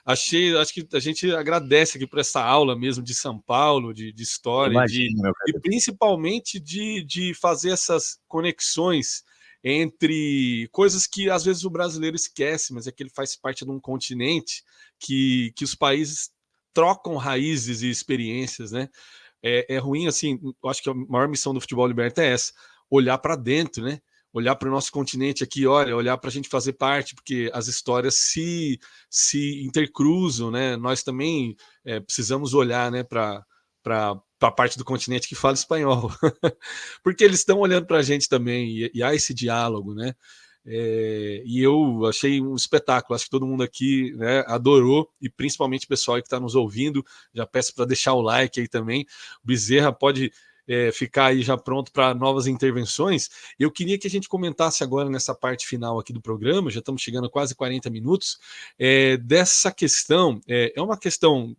Acho que a gente agradece aqui por essa aula mesmo de São Paulo, de história, Imagina, e principalmente de fazer essas conexões entre coisas que às vezes o brasileiro esquece, mas é que ele faz parte de um continente que os países trocam raízes e experiências, né? É ruim, assim, eu acho que a maior missão do Futebol Liberta é essa, olhar para dentro, né? Olhar para o nosso continente aqui, olhar para a gente fazer parte, porque as histórias se intercruzam, né? Nós também precisamos olhar, né, para a parte do continente que fala espanhol, porque eles estão olhando para a gente também, e há esse diálogo, né? E eu achei um espetáculo, acho que todo mundo aqui, né, adorou, e principalmente o pessoal que está nos ouvindo, já peço para deixar o like aí também. O Bezerra pode ficar aí já pronto para novas intervenções. Eu queria que a gente comentasse agora nessa parte final aqui do programa, já estamos chegando a quase 40 minutos, dessa questão, é uma questão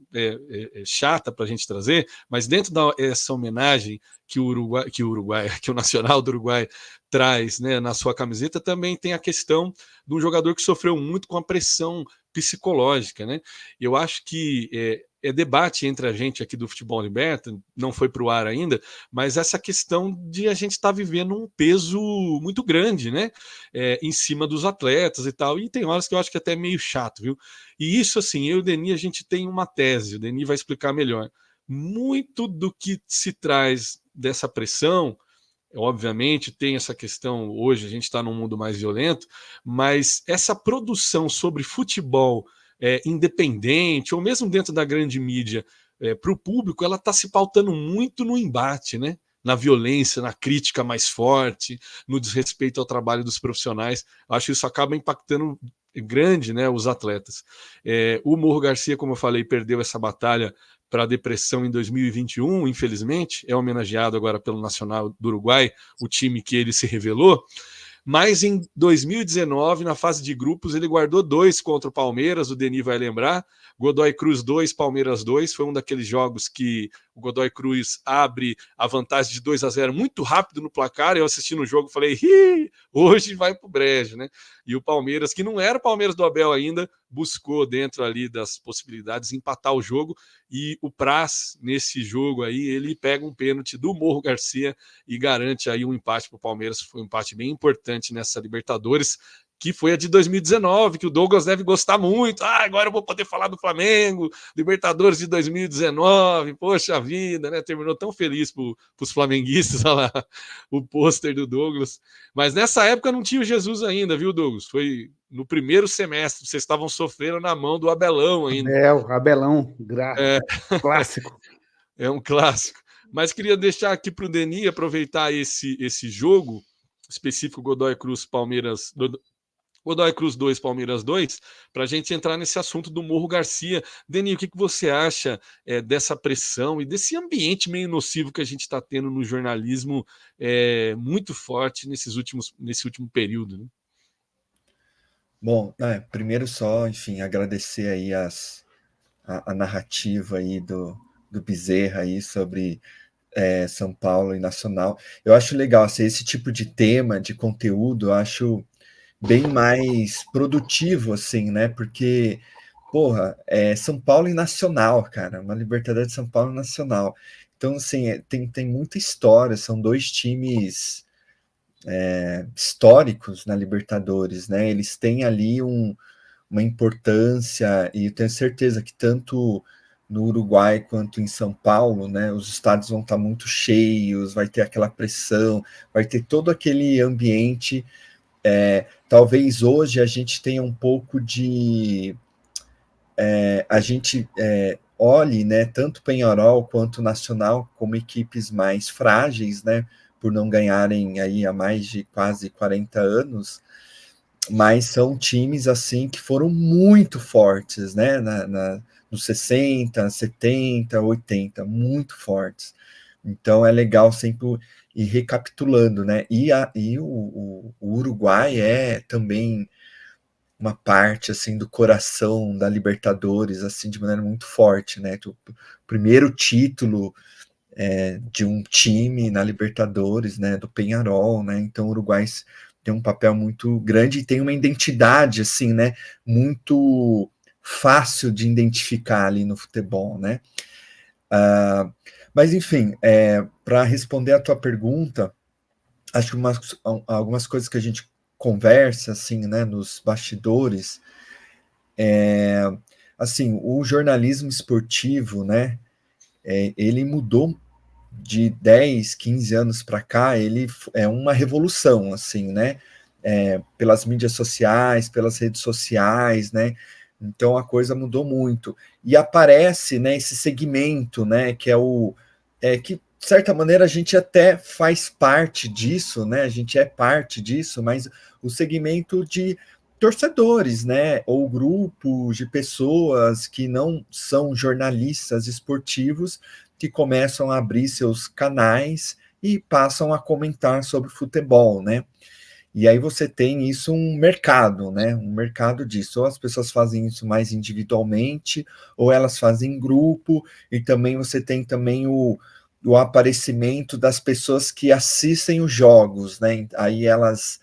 chata para a gente trazer, mas dentro dessa homenagem que o Nacional do Uruguai traz, né, na sua camiseta, também tem a questão de um jogador que sofreu muito com a pressão psicológica, né? Eu acho que debate entre a gente aqui do Futebol Liberta, não foi para o ar ainda, mas essa questão de a gente estar vivendo um peso muito grande, né? Em cima dos atletas e tal, e tem horas que eu acho que até é meio chato, viu? E isso, assim, eu e o Deni, a gente tem uma tese, o Deni vai explicar melhor. Muito do que se traz dessa pressão, obviamente tem essa questão, hoje a gente está num mundo mais violento, mas essa produção sobre futebol independente, ou mesmo dentro da grande mídia, para o público, ela está se pautando muito no embate, né? Na violência, na crítica mais forte, no desrespeito ao trabalho dos profissionais. Acho que isso acaba impactando grande, né, os atletas. O Morro Garcia, como eu falei, perdeu essa batalha para a depressão em 2021, infelizmente, é homenageado agora pelo Nacional do Uruguai, o time que ele se revelou. Mas em 2019, na fase de grupos, ele guardou 2 contra o Palmeiras, o Denis vai lembrar. Godoy Cruz 2, Palmeiras 2. Foi um daqueles jogos que o Godoy Cruz abre a vantagem de 2-0 muito rápido no placar. Eu assistindo o jogo falei, hoje vai pro brejo, né? E o Palmeiras, que não era o Palmeiras do Abel ainda, buscou dentro ali das possibilidades empatar o jogo. E o Praz, nesse jogo aí, ele pega um pênalti do Morro Garcia e garante aí um empate para o Palmeiras. Foi um empate bem importante nessa Libertadores, que foi a de 2019, que o Douglas deve gostar muito. Agora eu vou poder falar do Flamengo, Libertadores de 2019, poxa vida, né? Terminou tão feliz para os flamenguistas, olha lá, o pôster do Douglas. Mas nessa época não tinha o Jesus ainda, viu, Douglas? Foi no primeiro semestre, vocês estavam sofrendo na mão do Abelão ainda. O Abelão, clássico. É um clássico. Mas queria deixar aqui para o Denis aproveitar esse jogo específico Godoy Cruz Palmeiras, Godoy Cruz 2, Palmeiras 2, para a gente entrar nesse assunto do Morro Garcia. Denis, o que você acha dessa pressão e desse ambiente meio nocivo que a gente está tendo no jornalismo muito forte nesse último período, né? Bom, primeiro só, enfim, agradecer aí a narrativa aí do Bezerra aí sobre São Paulo e Nacional. Eu acho legal, assim, esse tipo de tema, de conteúdo, eu acho bem mais produtivo, assim, né? Porque, porra, São Paulo e Nacional, cara, uma Libertadores de São Paulo e Nacional. Então, assim, tem muita história, são 2 times históricos na Libertadores, né? Eles têm ali uma importância, e eu tenho certeza que tanto no Uruguai quanto em São Paulo, né, os estádios vão estar muito cheios, vai ter aquela pressão, vai ter todo aquele ambiente. Talvez hoje a gente tenha um pouco de... a gente olhe, né, tanto Penharol quanto Nacional como equipes mais frágeis, né, por não ganharem aí há mais de quase 40 anos, mas são times assim que foram muito fortes, né, nos 60, 70, 80, muito fortes. Então é legal sempre ir recapitulando, né? E o Uruguai é também uma parte assim do coração da Libertadores, assim, de maneira muito forte, né? O primeiro título de um time na Libertadores, né? Do Peñarol, né? Então o Uruguai tem um papel muito grande e tem uma identidade, assim, né? Muito fácil de identificar ali no futebol, né? Mas, enfim, para responder a tua pergunta, acho que algumas coisas que a gente conversa, assim, né, nos bastidores, assim, o jornalismo esportivo, né, ele mudou de 10, 15 anos para cá, ele é uma revolução, assim, né, pelas mídias sociais, pelas redes sociais, né, então a coisa mudou muito. E aparece, né, esse segmento, né, que que, de certa maneira, a gente até faz parte disso, né, a gente é parte disso, mas o segmento de torcedores, né, ou grupos de pessoas que não são jornalistas esportivos, que começam a abrir seus canais e passam a comentar sobre futebol, né? E aí você tem isso um mercado, né? Um mercado disso. Ou as pessoas fazem isso mais individualmente, ou elas fazem em grupo, e também você tem também o aparecimento das pessoas que assistem os jogos, né? Aí elas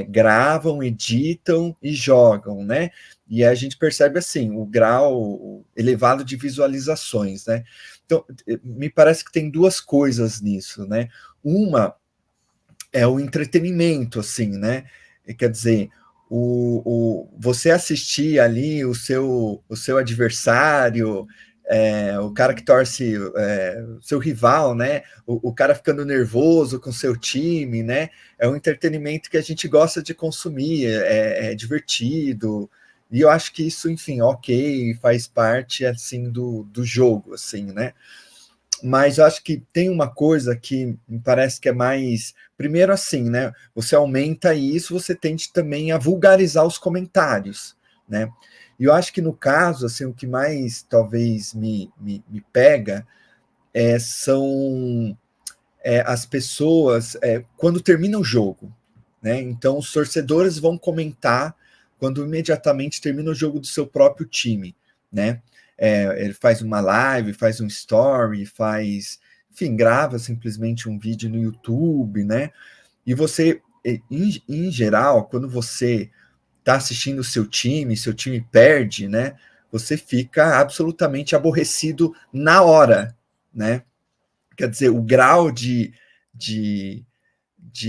gravam, editam e jogam, né? E a gente percebe assim o grau elevado de visualizações, né? Então, me parece que tem 2 coisas nisso, né? Uma é o entretenimento, assim, né? Quer dizer, você assistir ali o seu adversário, o cara que torce, seu rival, né? O cara ficando nervoso com seu time, né? É um entretenimento que a gente gosta de consumir, é divertido. E eu acho que isso, enfim, ok, faz parte, assim, do jogo, assim, né? Mas eu acho que tem uma coisa que me parece que é mais... Primeiro assim, né? Você aumenta isso, você tende também a vulgarizar os comentários, né? E eu acho que no caso, assim, o que mais talvez me pega são as pessoas quando termina o jogo, né? Então os torcedores vão comentar quando imediatamente termina o jogo do seu próprio time, né? Ele faz uma live, faz um story, enfim, grava simplesmente um vídeo no YouTube, né? E você, em geral, quando você está assistindo o seu time perde, né? Você fica absolutamente aborrecido na hora, né? Quer dizer, o grau de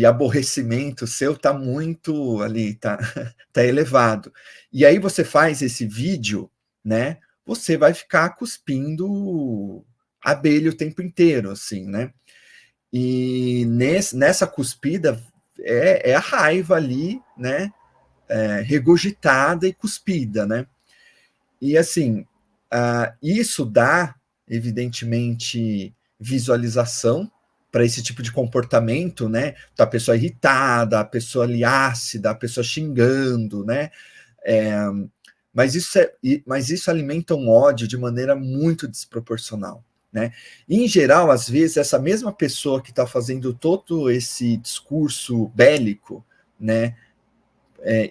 aborrecimento seu tá muito ali, tá elevado. E aí você faz esse vídeo, né? Você vai ficar cuspindo abelha o tempo inteiro, assim, né? E nessa cuspida é a raiva ali, né? Regurgitada e cuspida, né? E assim, isso dá, evidentemente, visualização para esse tipo de comportamento, né? Então, a pessoa irritada, a pessoa ali ácida, a pessoa xingando, né? Mas isso alimenta um ódio de maneira muito desproporcional, né? E, em geral, às vezes, essa mesma pessoa que está fazendo todo esse discurso bélico, né?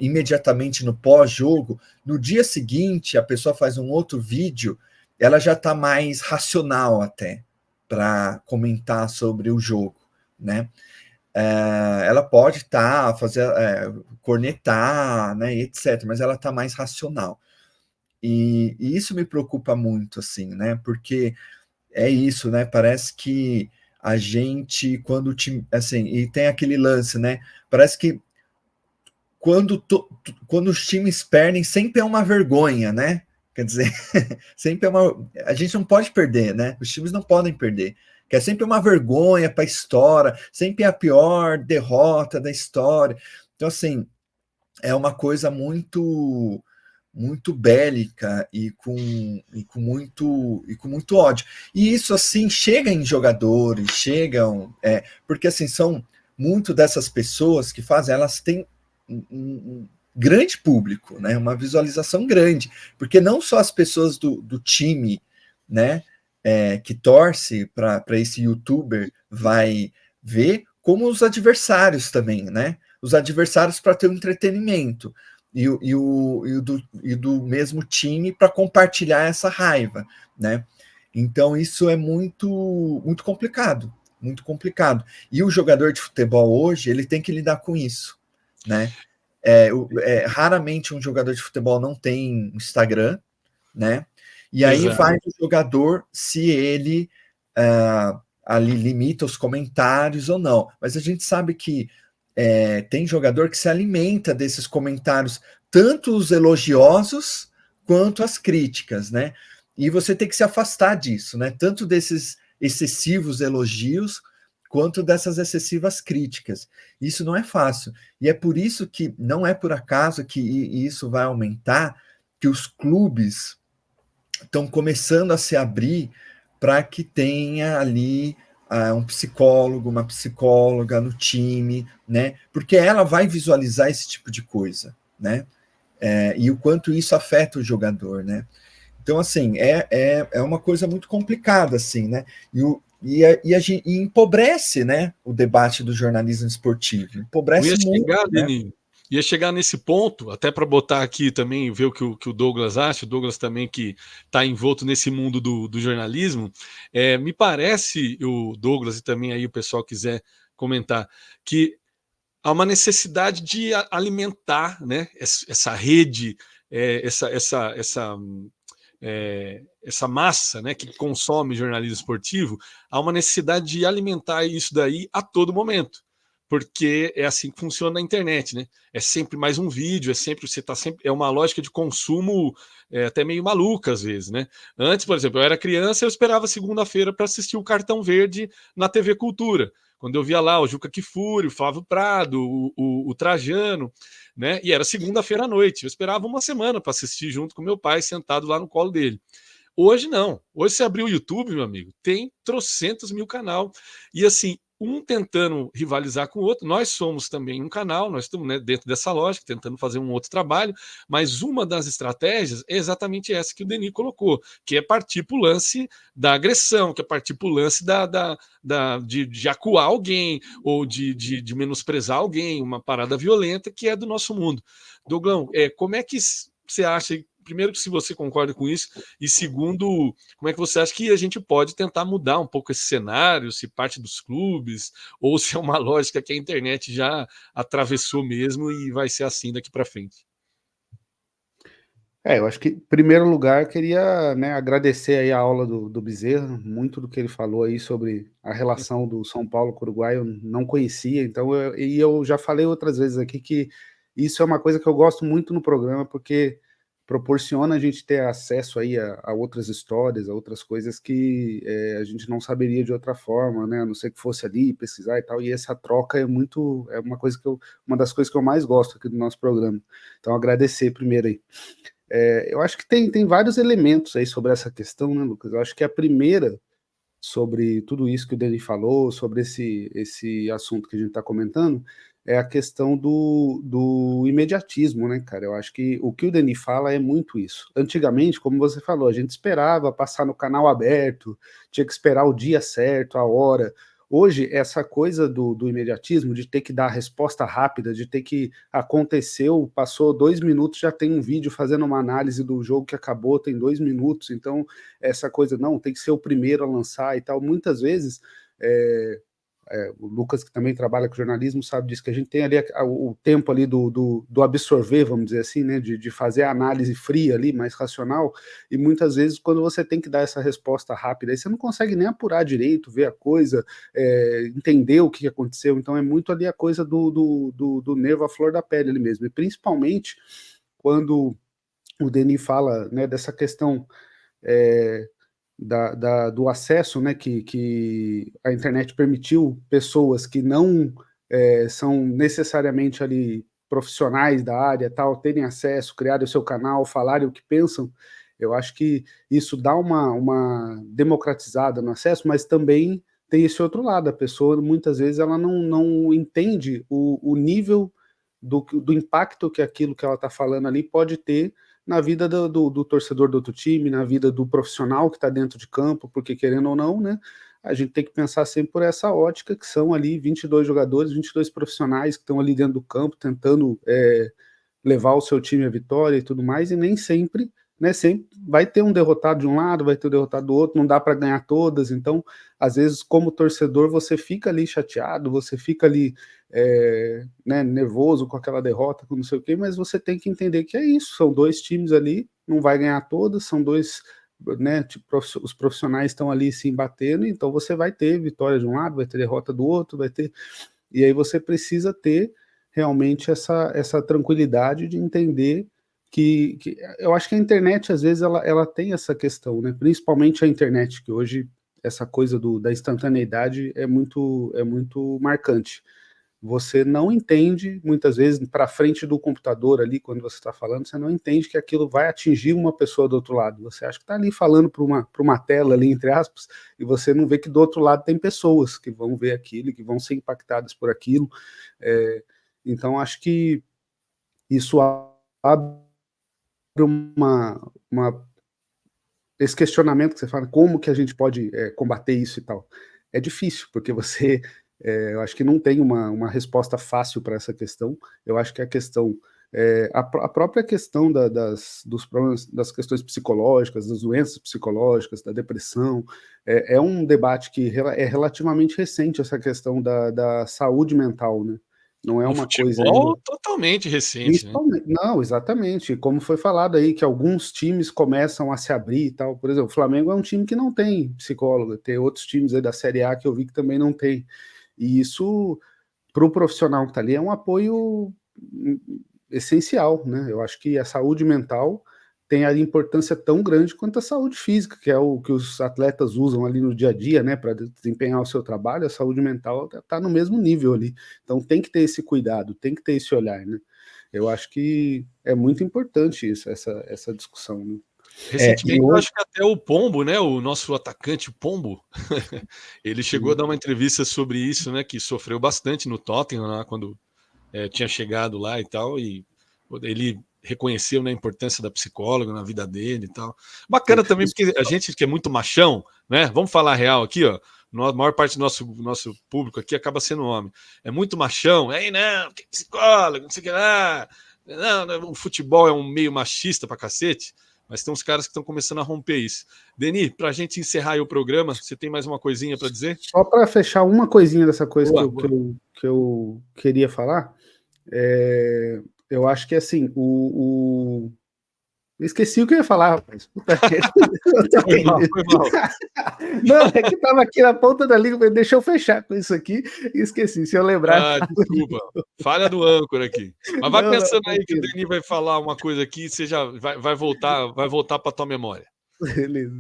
Imediatamente no pós-jogo, no dia seguinte a pessoa faz um outro vídeo, ela já está mais racional até para comentar sobre o jogo, né? Ela pode estar cornetar, né, etc, mas ela está mais racional. E isso me preocupa muito, assim, né? Porque é isso, né? Parece que a gente, quando o time, assim, e tem aquele lance, né? Parece que quando os times perdem, sempre é uma vergonha, né? Quer dizer, sempre a gente não pode perder, né? Os times não podem perder. Que é sempre uma vergonha para a história, sempre é a pior derrota da história. Então, assim, é uma coisa muito bélica e com muito ódio. E isso, assim, chega em jogadores, porque, assim, são muito dessas pessoas que fazem, elas têm um grande público, né? Uma visualização grande, porque não só as pessoas do time, né, que torce para esse youtuber vai ver, como os adversários também, né? Os adversários para ter um entretenimento e do mesmo time para compartilhar essa raiva, né? Então isso é muito complicado, muito complicado. E o jogador de futebol hoje ele tem que lidar com isso, né? Raramente um jogador de futebol não tem Instagram, né? E aí vai o jogador se ele ali limita os comentários ou não. Mas a gente sabe que tem jogador que se alimenta desses comentários, tanto os elogiosos quanto as críticas, né? E você tem que se afastar disso, né? Tanto desses excessivos elogios quanto dessas excessivas críticas. Isso não é fácil. E é por isso que não é por acaso que isso vai aumentar, que os clubes estão começando a se abrir para que tenha ali um psicólogo, uma psicóloga no time, né? Porque ela vai visualizar esse tipo de coisa, né? E o quanto isso afeta o jogador, né? Então, assim, é uma coisa muito complicada, assim, né? E empobrece, né, o debate do jornalismo esportivo. Empobrece muito, né? Ia chegar nesse ponto, até para botar aqui também, ver o que o Douglas acha, o Douglas também que está envolto nesse mundo do jornalismo. Me parece, o Douglas e também aí o pessoal quiser comentar, que há uma necessidade de alimentar, né, essa rede, essa massa, né, que consome jornalismo esportivo. Há uma necessidade de alimentar isso daí a todo momento, porque é assim que funciona a internet, né? É sempre mais um vídeo, é uma lógica de consumo até meio maluca às vezes, né? Antes, por exemplo, eu era criança, eu esperava segunda-feira para assistir o Cartão Verde na TV Cultura, quando eu via lá o Juca Kfouri, o Flávio Prado, o Trajano, né? E era segunda-feira à noite. Eu esperava uma semana para assistir junto com meu pai, sentado lá no colo dele. Hoje não. Hoje você abriu o YouTube, meu amigo, tem trocentos mil canal. E assim, um tentando rivalizar com o outro. Nós somos também um canal, nós estamos, né, dentro dessa lógica, tentando fazer um outro trabalho, mas uma das estratégias é exatamente essa que o Denis colocou, que é partir para o lance da agressão, que é partir para o lance de acuar alguém, ou de menosprezar alguém, uma parada violenta que é do nosso mundo. Douglão, como é que você acha, primeiro, se você concorda com isso, e segundo, como é que você acha que a gente pode tentar mudar um pouco esse cenário, se parte dos clubes, ou se é uma lógica que a internet já atravessou mesmo e vai ser assim daqui para frente? Eu acho que, em primeiro lugar, queria, né, agradecer aí a aula do Bezerra, muito do que ele falou aí sobre a relação do São Paulo com o Uruguai, eu não conhecia, então eu já falei outras vezes aqui que isso é uma coisa que eu gosto muito no programa, porque proporciona a gente ter acesso aí a outras histórias, a outras coisas que a gente não saberia de outra forma, né, a não ser que fosse ali pesquisar e tal, e essa troca é uma coisa uma das coisas que eu mais gosto aqui do nosso programa. Então, agradecer primeiro aí. Eu acho que tem vários elementos aí sobre essa questão, né, Lucas? Eu acho que a primeira, sobre tudo isso que o Denis falou, sobre esse assunto que a gente está comentando, é a questão do imediatismo, né, cara? Eu acho que o Denis fala é muito isso. Antigamente, como você falou, a gente esperava passar no canal aberto, tinha que esperar o dia certo, a hora. Hoje, essa coisa do imediatismo, de ter que dar a resposta rápida, de ter que aconteceu, passou 2 minutos, já tem um vídeo fazendo uma análise do jogo que acabou, tem 2 minutos, então essa coisa, não, tem que ser o primeiro a lançar e tal, muitas vezes, o Lucas, que também trabalha com jornalismo, sabe disso, que a gente tem ali o tempo ali do absorver, vamos dizer assim, né, de fazer a análise fria ali, mais racional, e muitas vezes quando você tem que dar essa resposta rápida, aí você não consegue nem apurar direito, ver a coisa, entender o que aconteceu, então é muito ali a coisa do nervo à flor da pele ali mesmo, e principalmente quando o Denis fala, né, dessa questão do acesso, né, que a internet permitiu pessoas que não são necessariamente ali profissionais da área, tal, terem acesso, criarem o seu canal, falarem o que pensam. Eu acho que isso dá uma democratizada no acesso, mas também tem esse outro lado. A pessoa, muitas vezes, ela não entende o nível do impacto que aquilo que ela está falando ali pode ter na vida do torcedor do outro time, na vida do profissional que está dentro de campo, porque querendo ou não, né, a gente tem que pensar sempre por essa ótica, que são ali 22 jogadores, 22 profissionais que estão ali dentro do campo, tentando levar o seu time à vitória e tudo mais, e nem sempre, né, sempre vai ter um derrotado de um lado, vai ter um derrotado do outro, não dá para ganhar todas, então, às vezes, como torcedor, você fica ali chateado, você fica ali né, nervoso com aquela derrota, com não sei o quê, mas você tem que entender que é isso, são dois times ali, não vai ganhar todas, são dois, né, tipo, os profissionais estão ali se embatendo, então você vai ter vitória de um lado, vai ter derrota do outro, vai ter, e aí você precisa ter realmente essa tranquilidade de entender que eu acho que a internet, às vezes, ela tem essa questão, né, principalmente a internet, que hoje essa coisa da instantaneidade é muito marcante. Você não entende, muitas vezes, para frente do computador ali, quando você está falando, você não entende que aquilo vai atingir uma pessoa do outro lado. Você acha que está ali falando para uma tela ali, entre aspas, e você não vê que do outro lado tem pessoas que vão ver aquilo, que vão ser impactadas por aquilo. Então, acho que isso abre esse questionamento que você fala, como que a gente pode combater isso e tal. É difícil, porque você eu acho que não tem uma resposta fácil para essa questão. Eu acho que a questão, a própria questão dos problemas, das questões psicológicas, das doenças psicológicas, da depressão, é um debate que é relativamente recente, essa questão da saúde mental, né? Não é No uma coisa ainda. futebol, totalmente recente, né? Principalmente, não, exatamente. Como foi falado aí, que alguns times começam a se abrir e tal. Por exemplo, o Flamengo é um time que não tem psicólogo, tem outros times aí da Série A que eu vi que também não tem. E isso, para o profissional que está ali, é um apoio essencial, né? Eu acho que a saúde mental tem a importância tão grande quanto a saúde física, que é o que os atletas usam ali no dia a dia, né, para desempenhar o seu trabalho. A saúde mental está no mesmo nível ali. Então tem que ter esse cuidado, tem que ter esse olhar, né? Eu acho que é muito importante isso, essa discussão, né? Recentemente, eu hoje, acho que até o Pombo, né, o nosso atacante o Pombo, ele chegou a dar uma entrevista sobre isso, né, que sofreu bastante no Tottenham, lá, quando tinha chegado lá e tal, e ele reconheceu, né, a importância da psicóloga na vida dele e tal. Bacana também, porque a gente que é muito machão, né, vamos falar a real aqui, ó, a maior parte do nosso público aqui acaba sendo homem. É muito machão, aí não, que psicólogo, não sei o que lá, não, o futebol é um meio machista pra cacete, mas tem uns caras que estão começando a romper isso. Deni, pra gente encerrar aí o programa, você tem mais uma coisinha para dizer? Só para fechar uma coisinha dessa coisa Boa, que eu queria falar, eu acho que assim, esqueci o que eu ia falar, rapaz. Puta Foi mal, foi mal. Não, é que tava aqui na ponta da língua, deixa eu fechar com isso aqui e esqueci. Se eu lembrar. Desculpa. Falha do âncora aqui. Mas vai Não, pensando aí que o tranquilo. Denis vai falar uma coisa aqui, você já vai voltar para tua memória. Beleza.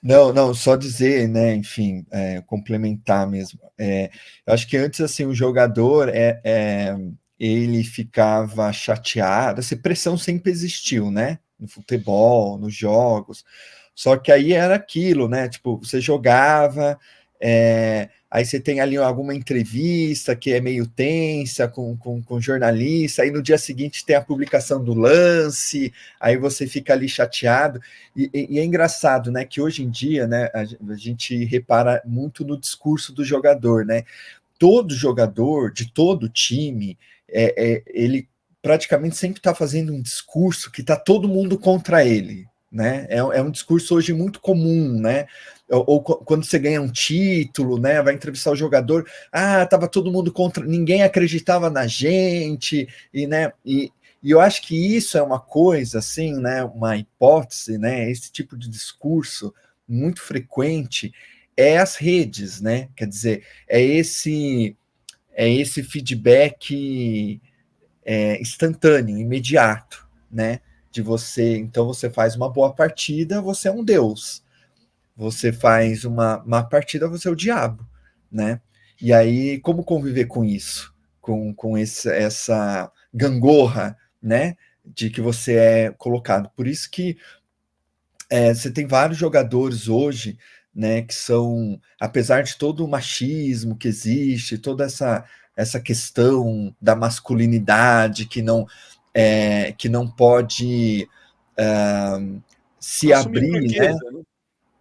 Não, só dizer, né, enfim, complementar mesmo. Eu acho que antes, assim, o jogador, ele ficava chateado, essa pressão sempre existiu, né, no futebol, nos jogos, só que aí era aquilo, né, tipo, você jogava, aí você tem ali alguma entrevista que é meio tensa com jornalista, aí no dia seguinte tem a publicação do lance, aí você fica ali chateado, e é engraçado, né, que hoje em dia, né, a gente repara muito no discurso do jogador, né, todo jogador de todo time, ele praticamente sempre está fazendo um discurso que está todo mundo contra ele, né, é um discurso hoje muito comum, né, ou quando você ganha um título, né, vai entrevistar o jogador, tava todo mundo contra, ninguém acreditava na gente, né, e eu acho que isso é uma coisa, assim, né, uma hipótese, né, esse tipo de discurso muito frequente é as redes, né, quer dizer, é esse feedback instantâneo, imediato, né, de você, então você faz uma boa partida, você é um deus, você faz uma má partida, você é o diabo, né, e aí, como conviver com isso? Com essa gangorra, né, de que você é colocado. Por isso que você tem vários jogadores hoje, né, que são, apesar de todo o machismo que existe, toda essa questão da masculinidade que não pode se Assumir abrir, né? fraqueza,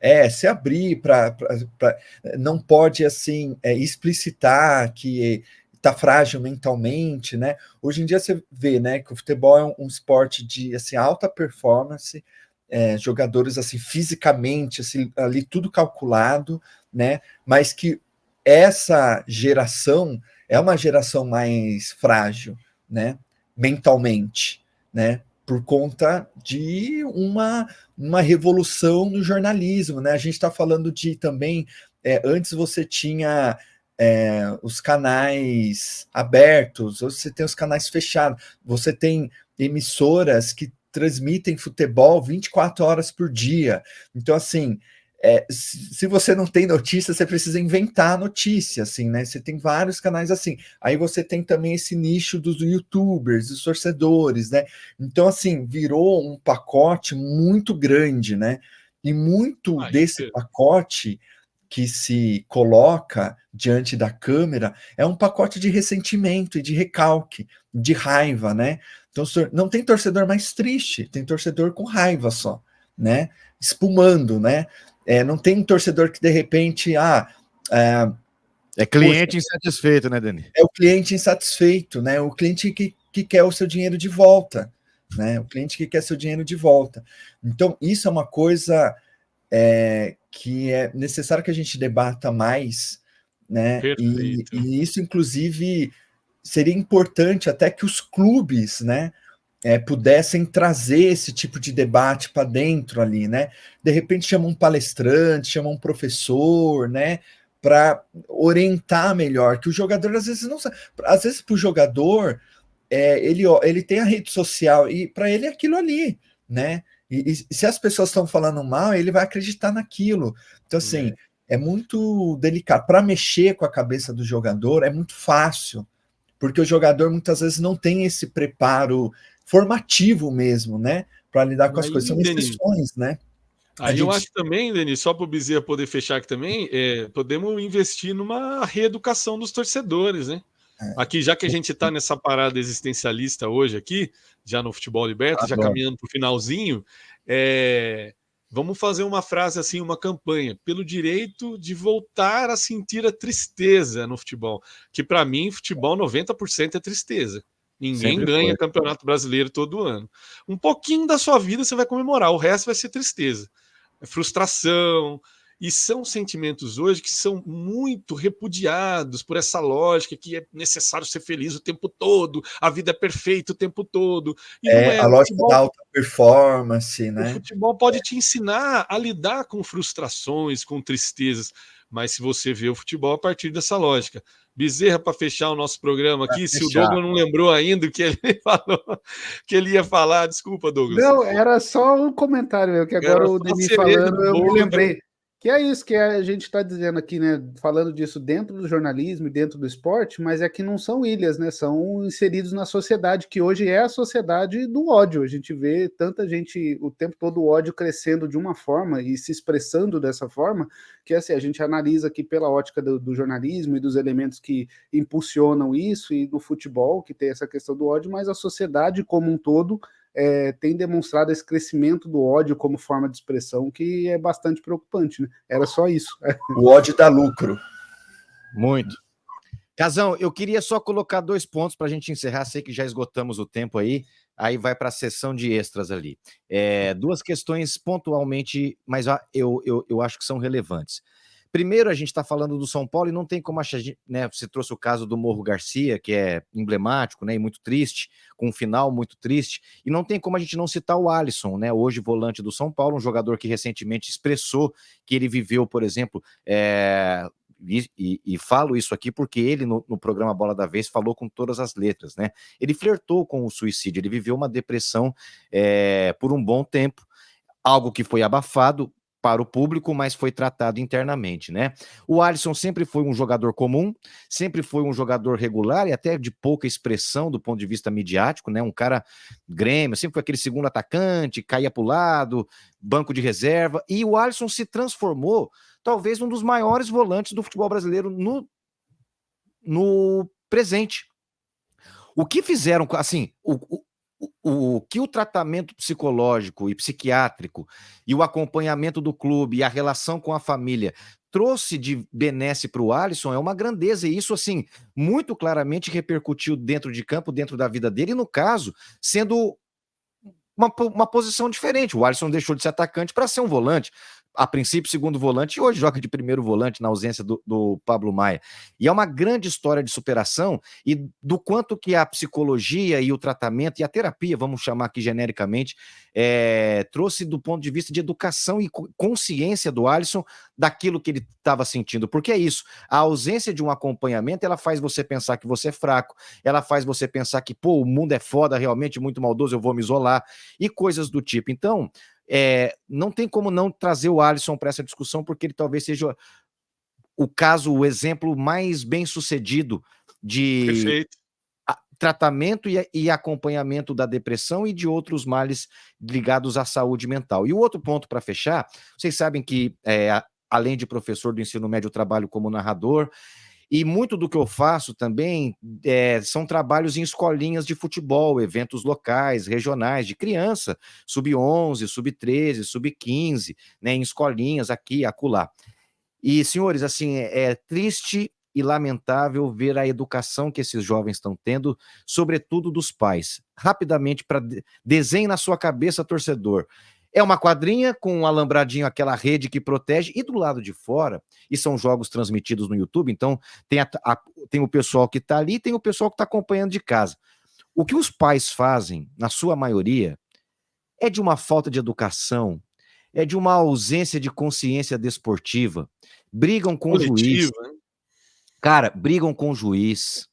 né? Se abrir para. Não pode, assim, explicitar que está frágil mentalmente, né? Hoje em dia você vê, né, que o futebol é um esporte de, assim, alta performance, jogadores, assim, fisicamente, assim, ali tudo calculado, né? Mas que essa geração é uma geração mais frágil, né? Mentalmente, né? Por conta de uma revolução no jornalismo, né? A gente está falando de também, antes você tinha os canais abertos, hoje você tem os canais fechados, você tem emissoras que transmitem futebol 24 horas por dia. Então, assim, se você não tem notícia, você precisa inventar notícia, assim, né? Você tem vários canais assim. Aí você tem também esse nicho dos YouTubers, dos torcedores, né? Então, assim, virou um pacote muito grande, né? E muito desse pacote que se coloca diante da câmera é um pacote de ressentimento e de recalque, de raiva, né? Então, não tem torcedor mais triste, tem torcedor com raiva só, né? Espumando, né? Não tem torcedor que de repente é cliente insatisfeito, né, Dani? É o cliente insatisfeito, né? O cliente que quer o seu dinheiro de volta, né? O cliente que quer seu dinheiro de volta. Então, isso é uma coisa que é necessário que a gente debata mais, né? E isso, inclusive, seria importante até que os clubes, né, pudessem trazer esse tipo de debate para dentro ali, né? De repente chama um palestrante, chama um professor, né? Para orientar melhor, que o jogador às vezes não sabe. Às vezes para o jogador, ele tem a rede social e para ele é aquilo ali, né? E se as pessoas estão falando mal, ele vai acreditar naquilo. Então, assim, é muito delicado. Para mexer com a cabeça do jogador é muito fácil, porque o jogador muitas vezes não tem esse preparo formativo mesmo, né? Para lidar com as Aí, coisas. São Denis, exceções, né? aí eu acho também, Denis, só para o Bezerra poder fechar aqui também, podemos investir numa reeducação dos torcedores, né? Aqui, já que a gente está nessa parada existencialista hoje aqui, já no Futebol Liberta, já caminhando para o finalzinho, vamos fazer uma frase assim, uma campanha, pelo direito de voltar a sentir a tristeza no futebol, que para mim, futebol 90% é tristeza. Ninguém Sempre ganha foi. campeonato brasileiro todo ano. Um pouquinho da sua vida você vai comemorar, o resto vai ser tristeza, frustração. E são sentimentos hoje que são muito repudiados por essa lógica que é necessário ser feliz o tempo todo, a vida é perfeita o tempo todo. E não é. A lógica da alta performance, né? O futebol pode te ensinar a lidar com frustrações, com tristezas, mas se você vê o futebol a partir dessa lógica. Bezerra, para fechar o nosso programa aqui, se o Douglas não lembrou ainda o que ele falou, que ele ia falar, desculpa, Douglas. Não, era só um comentário, que agora o Denis falando, eu me lembrei. Que é isso que a gente está dizendo aqui, né? Falando disso dentro do jornalismo e dentro do esporte, mas é que não são ilhas, né? São inseridos na sociedade, que hoje é a sociedade do ódio. A gente vê tanta gente o tempo todo o ódio crescendo de uma forma e se expressando dessa forma, que assim, a gente analisa aqui pela ótica do jornalismo e dos elementos que impulsionam isso, e do futebol, que tem essa questão do ódio, mas a sociedade como um todo tem demonstrado esse crescimento do ódio como forma de expressão, que é bastante preocupante, né? Era só isso. O ódio dá lucro. Muito. Casão, eu queria só colocar 2 pontos para a gente encerrar, sei que já esgotamos o tempo aí vai para a sessão de extras ali. 2 questões pontualmente, mas eu acho que são relevantes. Primeiro, a gente está falando do São Paulo e não tem como achar, né? Você trouxe o caso do Morro Garcia, que é emblemático, né? E muito triste, com um final muito triste. E não tem como a gente não citar o Alisson, né? Hoje volante do São Paulo, um jogador que recentemente expressou que ele viveu, por exemplo, e falo isso aqui porque ele, no programa Bola da Vez, falou com todas as letras, né? Ele flertou com o suicídio, ele viveu uma depressão por um bom tempo, algo que foi abafado para o público, mas foi tratado internamente, né? O Alisson sempre foi um jogador comum, sempre foi um jogador regular e até de pouca expressão do ponto de vista midiático, né? Um cara Grêmio, sempre foi aquele segundo atacante, caía para o lado, banco de reserva, e o Alisson se transformou talvez um dos maiores volantes do futebol brasileiro no presente. O que fizeram, assim, o que o tratamento psicológico e psiquiátrico e o acompanhamento do clube e a relação com a família trouxe de benesse para o Alisson é uma grandeza, e isso, assim, muito claramente repercutiu dentro de campo, dentro da vida dele, e no caso, sendo uma posição diferente. O Alisson deixou de ser atacante para ser um volante. A princípio, segundo volante, e hoje joga de primeiro volante na ausência do Pablo Maia. E é uma grande história de superação e do quanto que a psicologia e o tratamento e a terapia, vamos chamar aqui genericamente, trouxe do ponto de vista de educação e consciência do Alisson daquilo que ele estava sentindo. Porque é isso, a ausência de um acompanhamento, ela faz você pensar que você é fraco, ela faz você pensar que, pô, o mundo é foda, realmente muito maldoso, eu vou me isolar, e coisas do tipo. Então, não tem como não trazer o Alisson para essa discussão, porque ele talvez seja o caso, o exemplo mais bem sucedido de tratamento e acompanhamento da depressão e de outros males ligados à saúde mental. E o outro ponto para fechar, vocês sabem que além de professor do ensino médio, eu trabalho como narrador, e muito do que eu faço também são trabalhos em escolinhas de futebol, eventos locais, regionais, de criança, sub-11, sub-13, sub-15, né, em escolinhas aqui e acolá. E, senhores, assim, é triste e lamentável ver a educação que esses jovens estão tendo, sobretudo dos pais. Rapidamente, desenhe na sua cabeça, torcedor. É uma quadrinha com um alambradinho, aquela rede que protege, e do lado de fora, e são jogos transmitidos no YouTube, então tem o pessoal que está ali, tem o pessoal que está acompanhando de casa. O que os pais fazem, na sua maioria, é de uma falta de educação, é de uma ausência de consciência desportiva, brigam com o juiz. Cara, brigam com o juiz,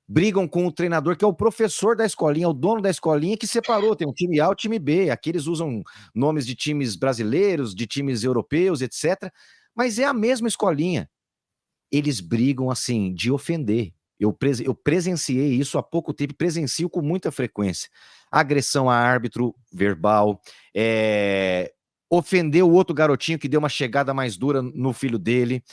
brigam com o treinador, que é o professor da escolinha, o dono da escolinha, que separou, tem um time A, o time B, aqui eles usam nomes de times brasileiros, de times europeus, etc., mas é a mesma escolinha. Eles brigam, assim, de ofender, Eu presenciei isso há pouco tempo, presencio com muita frequência. Agressão a árbitro verbal, ofendeu o outro garotinho que deu uma chegada mais dura no filho dele,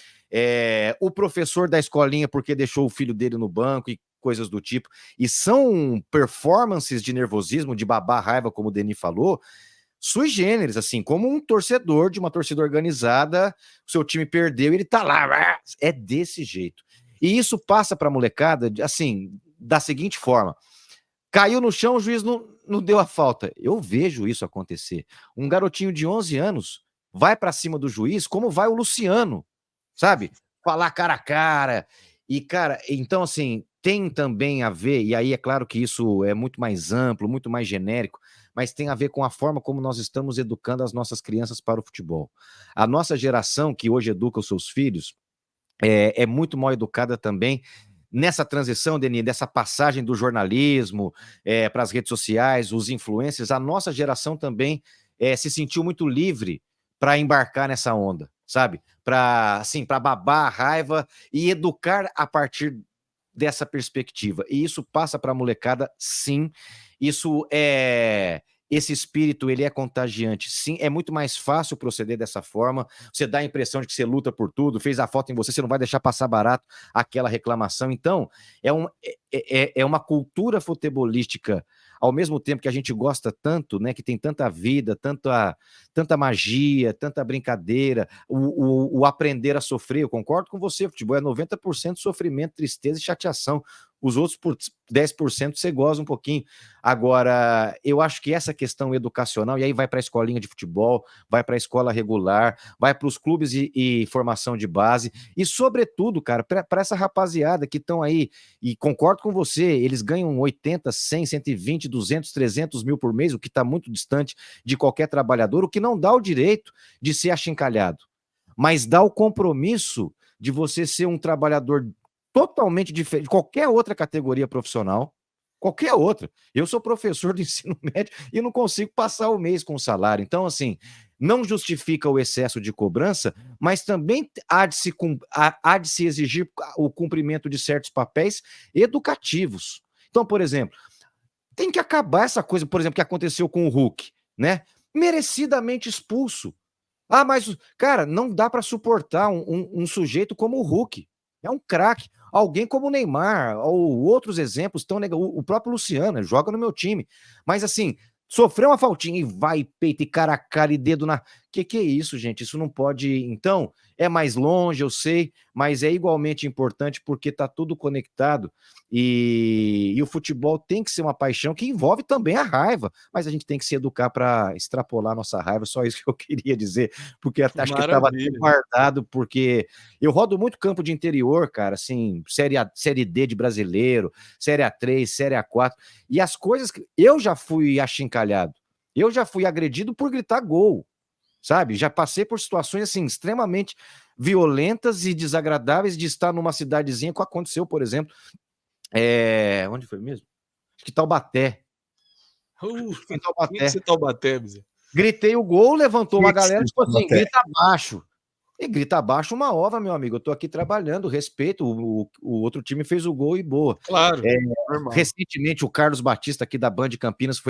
o professor da escolinha porque deixou o filho dele no banco e coisas do tipo. E são performances de nervosismo, de babar raiva, como o Denis falou, sui generis, assim, como um torcedor de uma torcida organizada, o seu time perdeu e ele tá lá, é desse jeito. E isso passa pra molecada, assim, da seguinte forma: caiu no chão, o juiz não deu a falta. Eu vejo isso acontecer. Um garotinho de 11 anos vai pra cima do juiz como vai o Luciano, sabe? Falar cara a cara. E, cara, então, assim, tem também a ver, e aí é claro que isso é muito mais amplo, muito mais genérico, mas tem a ver com a forma como nós estamos educando as nossas crianças para o futebol. A nossa geração, que hoje educa os seus filhos, é muito mal educada também nessa transição, Denis, dessa passagem do jornalismo para as redes sociais, os influencers. A nossa geração também se sentiu muito livre para embarcar nessa onda, sabe? Para babar a raiva e educar a partir dessa perspectiva. E isso passa para a molecada, sim. Isso esse espírito, ele é contagiante. Sim, é muito mais fácil proceder dessa forma. Você dá a impressão de que você luta por tudo, fez a falta em você, você não vai deixar passar barato aquela reclamação. Então, é uma cultura futebolística, ao mesmo tempo que a gente gosta tanto, né, que tem tanta vida, tanta magia, tanta brincadeira, o aprender a sofrer. Eu concordo com você, futebol é 90% sofrimento, tristeza e chateação. Os outros, por 10%, você goza um pouquinho. Agora, eu acho que essa questão educacional, e aí vai para a escolinha de futebol, vai para a escola regular, vai para os clubes e formação de base, e sobretudo, cara, para essa rapaziada que estão aí, e concordo com você, eles ganham 80, 100, 120, 200, 300 mil por mês, o que está muito distante de qualquer trabalhador, o que não dá o direito de ser achincalhado, mas dá o compromisso de você ser um trabalhador totalmente diferente de qualquer outra categoria profissional, qualquer outra. Eu sou professor de ensino médio e não consigo passar o mês com salário. Então, assim, não justifica o excesso de cobrança, mas também há de se exigir o cumprimento de certos papéis educativos. Então, por exemplo, tem que acabar essa coisa, por exemplo, que aconteceu com o Hulk, né? Merecidamente expulso. Ah, mas, cara, não dá para suportar um sujeito como o Hulk. É um craque. Alguém como o Neymar, ou outros exemplos, o próprio Luciano, joga no meu time. Mas assim, sofreu uma faltinha e vai, peito e cara a cara e dedo na... Que é isso, gente? Isso não pode... Então, é mais longe, eu sei, mas é igualmente importante porque tá tudo conectado e o futebol tem que ser uma paixão que envolve também a raiva, mas a gente tem que se educar para extrapolar a nossa raiva, só isso que eu queria dizer, porque acho que estava guardado, porque eu rodo muito campo de interior, cara, assim, série D de brasileiro, série A3, série A4, e as coisas que eu já fui achincalhado, eu já fui agredido por gritar gol, sabe? Já passei por situações assim extremamente violentas e desagradáveis de estar numa cidadezinha que aconteceu, por exemplo, onde foi mesmo? Acho que Taubaté. Taubaté, gritei o gol, levantou uma galera, tipo assim, grita abaixo. E grita abaixo uma ova, meu amigo. Eu tô aqui trabalhando, respeito. O outro time fez o gol e boa. Claro. Recentemente, o Carlos Batista, aqui da Band de Campinas,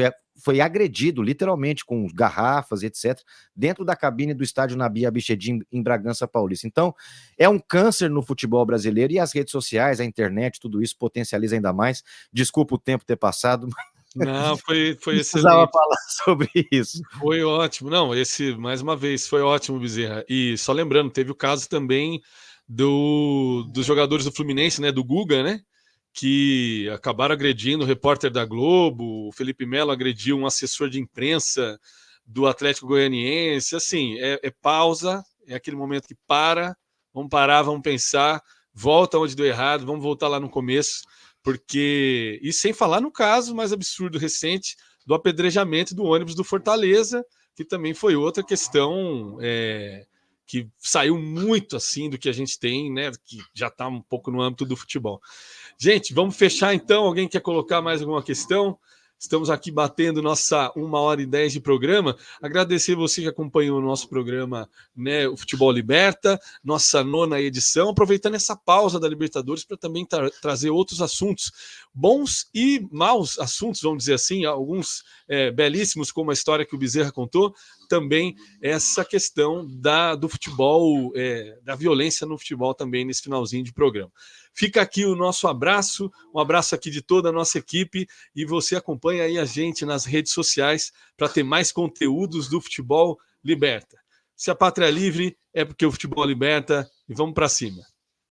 foi agredido, literalmente, com garrafas, etc., dentro da cabine do estádio Nabi Abichedin, em Bragança Paulista. Então, é um câncer no futebol brasileiro e as redes sociais, a internet, tudo isso potencializa ainda mais. Desculpa o tempo ter passado, Não, foi excelente. Precisava falar sobre isso. Foi ótimo. Não, mais uma vez, foi ótimo, Bezerra. E só lembrando, teve o caso também dos jogadores do Fluminense, né, do Guga, né, que acabaram agredindo o repórter da Globo, o Felipe Melo agrediu um assessor de imprensa do Atlético Goianiense. Assim, é pausa, é aquele momento que vamos parar, vamos pensar, volta onde deu errado, vamos voltar lá no começo, porque... E sem falar no caso mais absurdo recente do apedrejamento do ônibus do Fortaleza, que também foi outra questão que saiu muito assim do que a gente tem, né? Que já está um pouco no âmbito do futebol. Gente, vamos fechar então. Alguém quer colocar mais alguma questão? Estamos aqui batendo nossa 1h10 de programa. Agradecer você que acompanhou o nosso programa, né, o Futebol Liberta, nossa 9ª edição, aproveitando essa pausa da Libertadores para também trazer outros assuntos, bons e maus assuntos, vamos dizer assim, alguns belíssimos, como a história que o Bezerra contou, também essa questão do futebol, da violência no futebol também nesse finalzinho de programa. Fica aqui o nosso abraço, um abraço aqui de toda a nossa equipe, e você acompanha aí a gente nas redes sociais para ter mais conteúdos do Futebol Liberta. Se a pátria é livre, é porque o futebol liberta, e vamos para cima.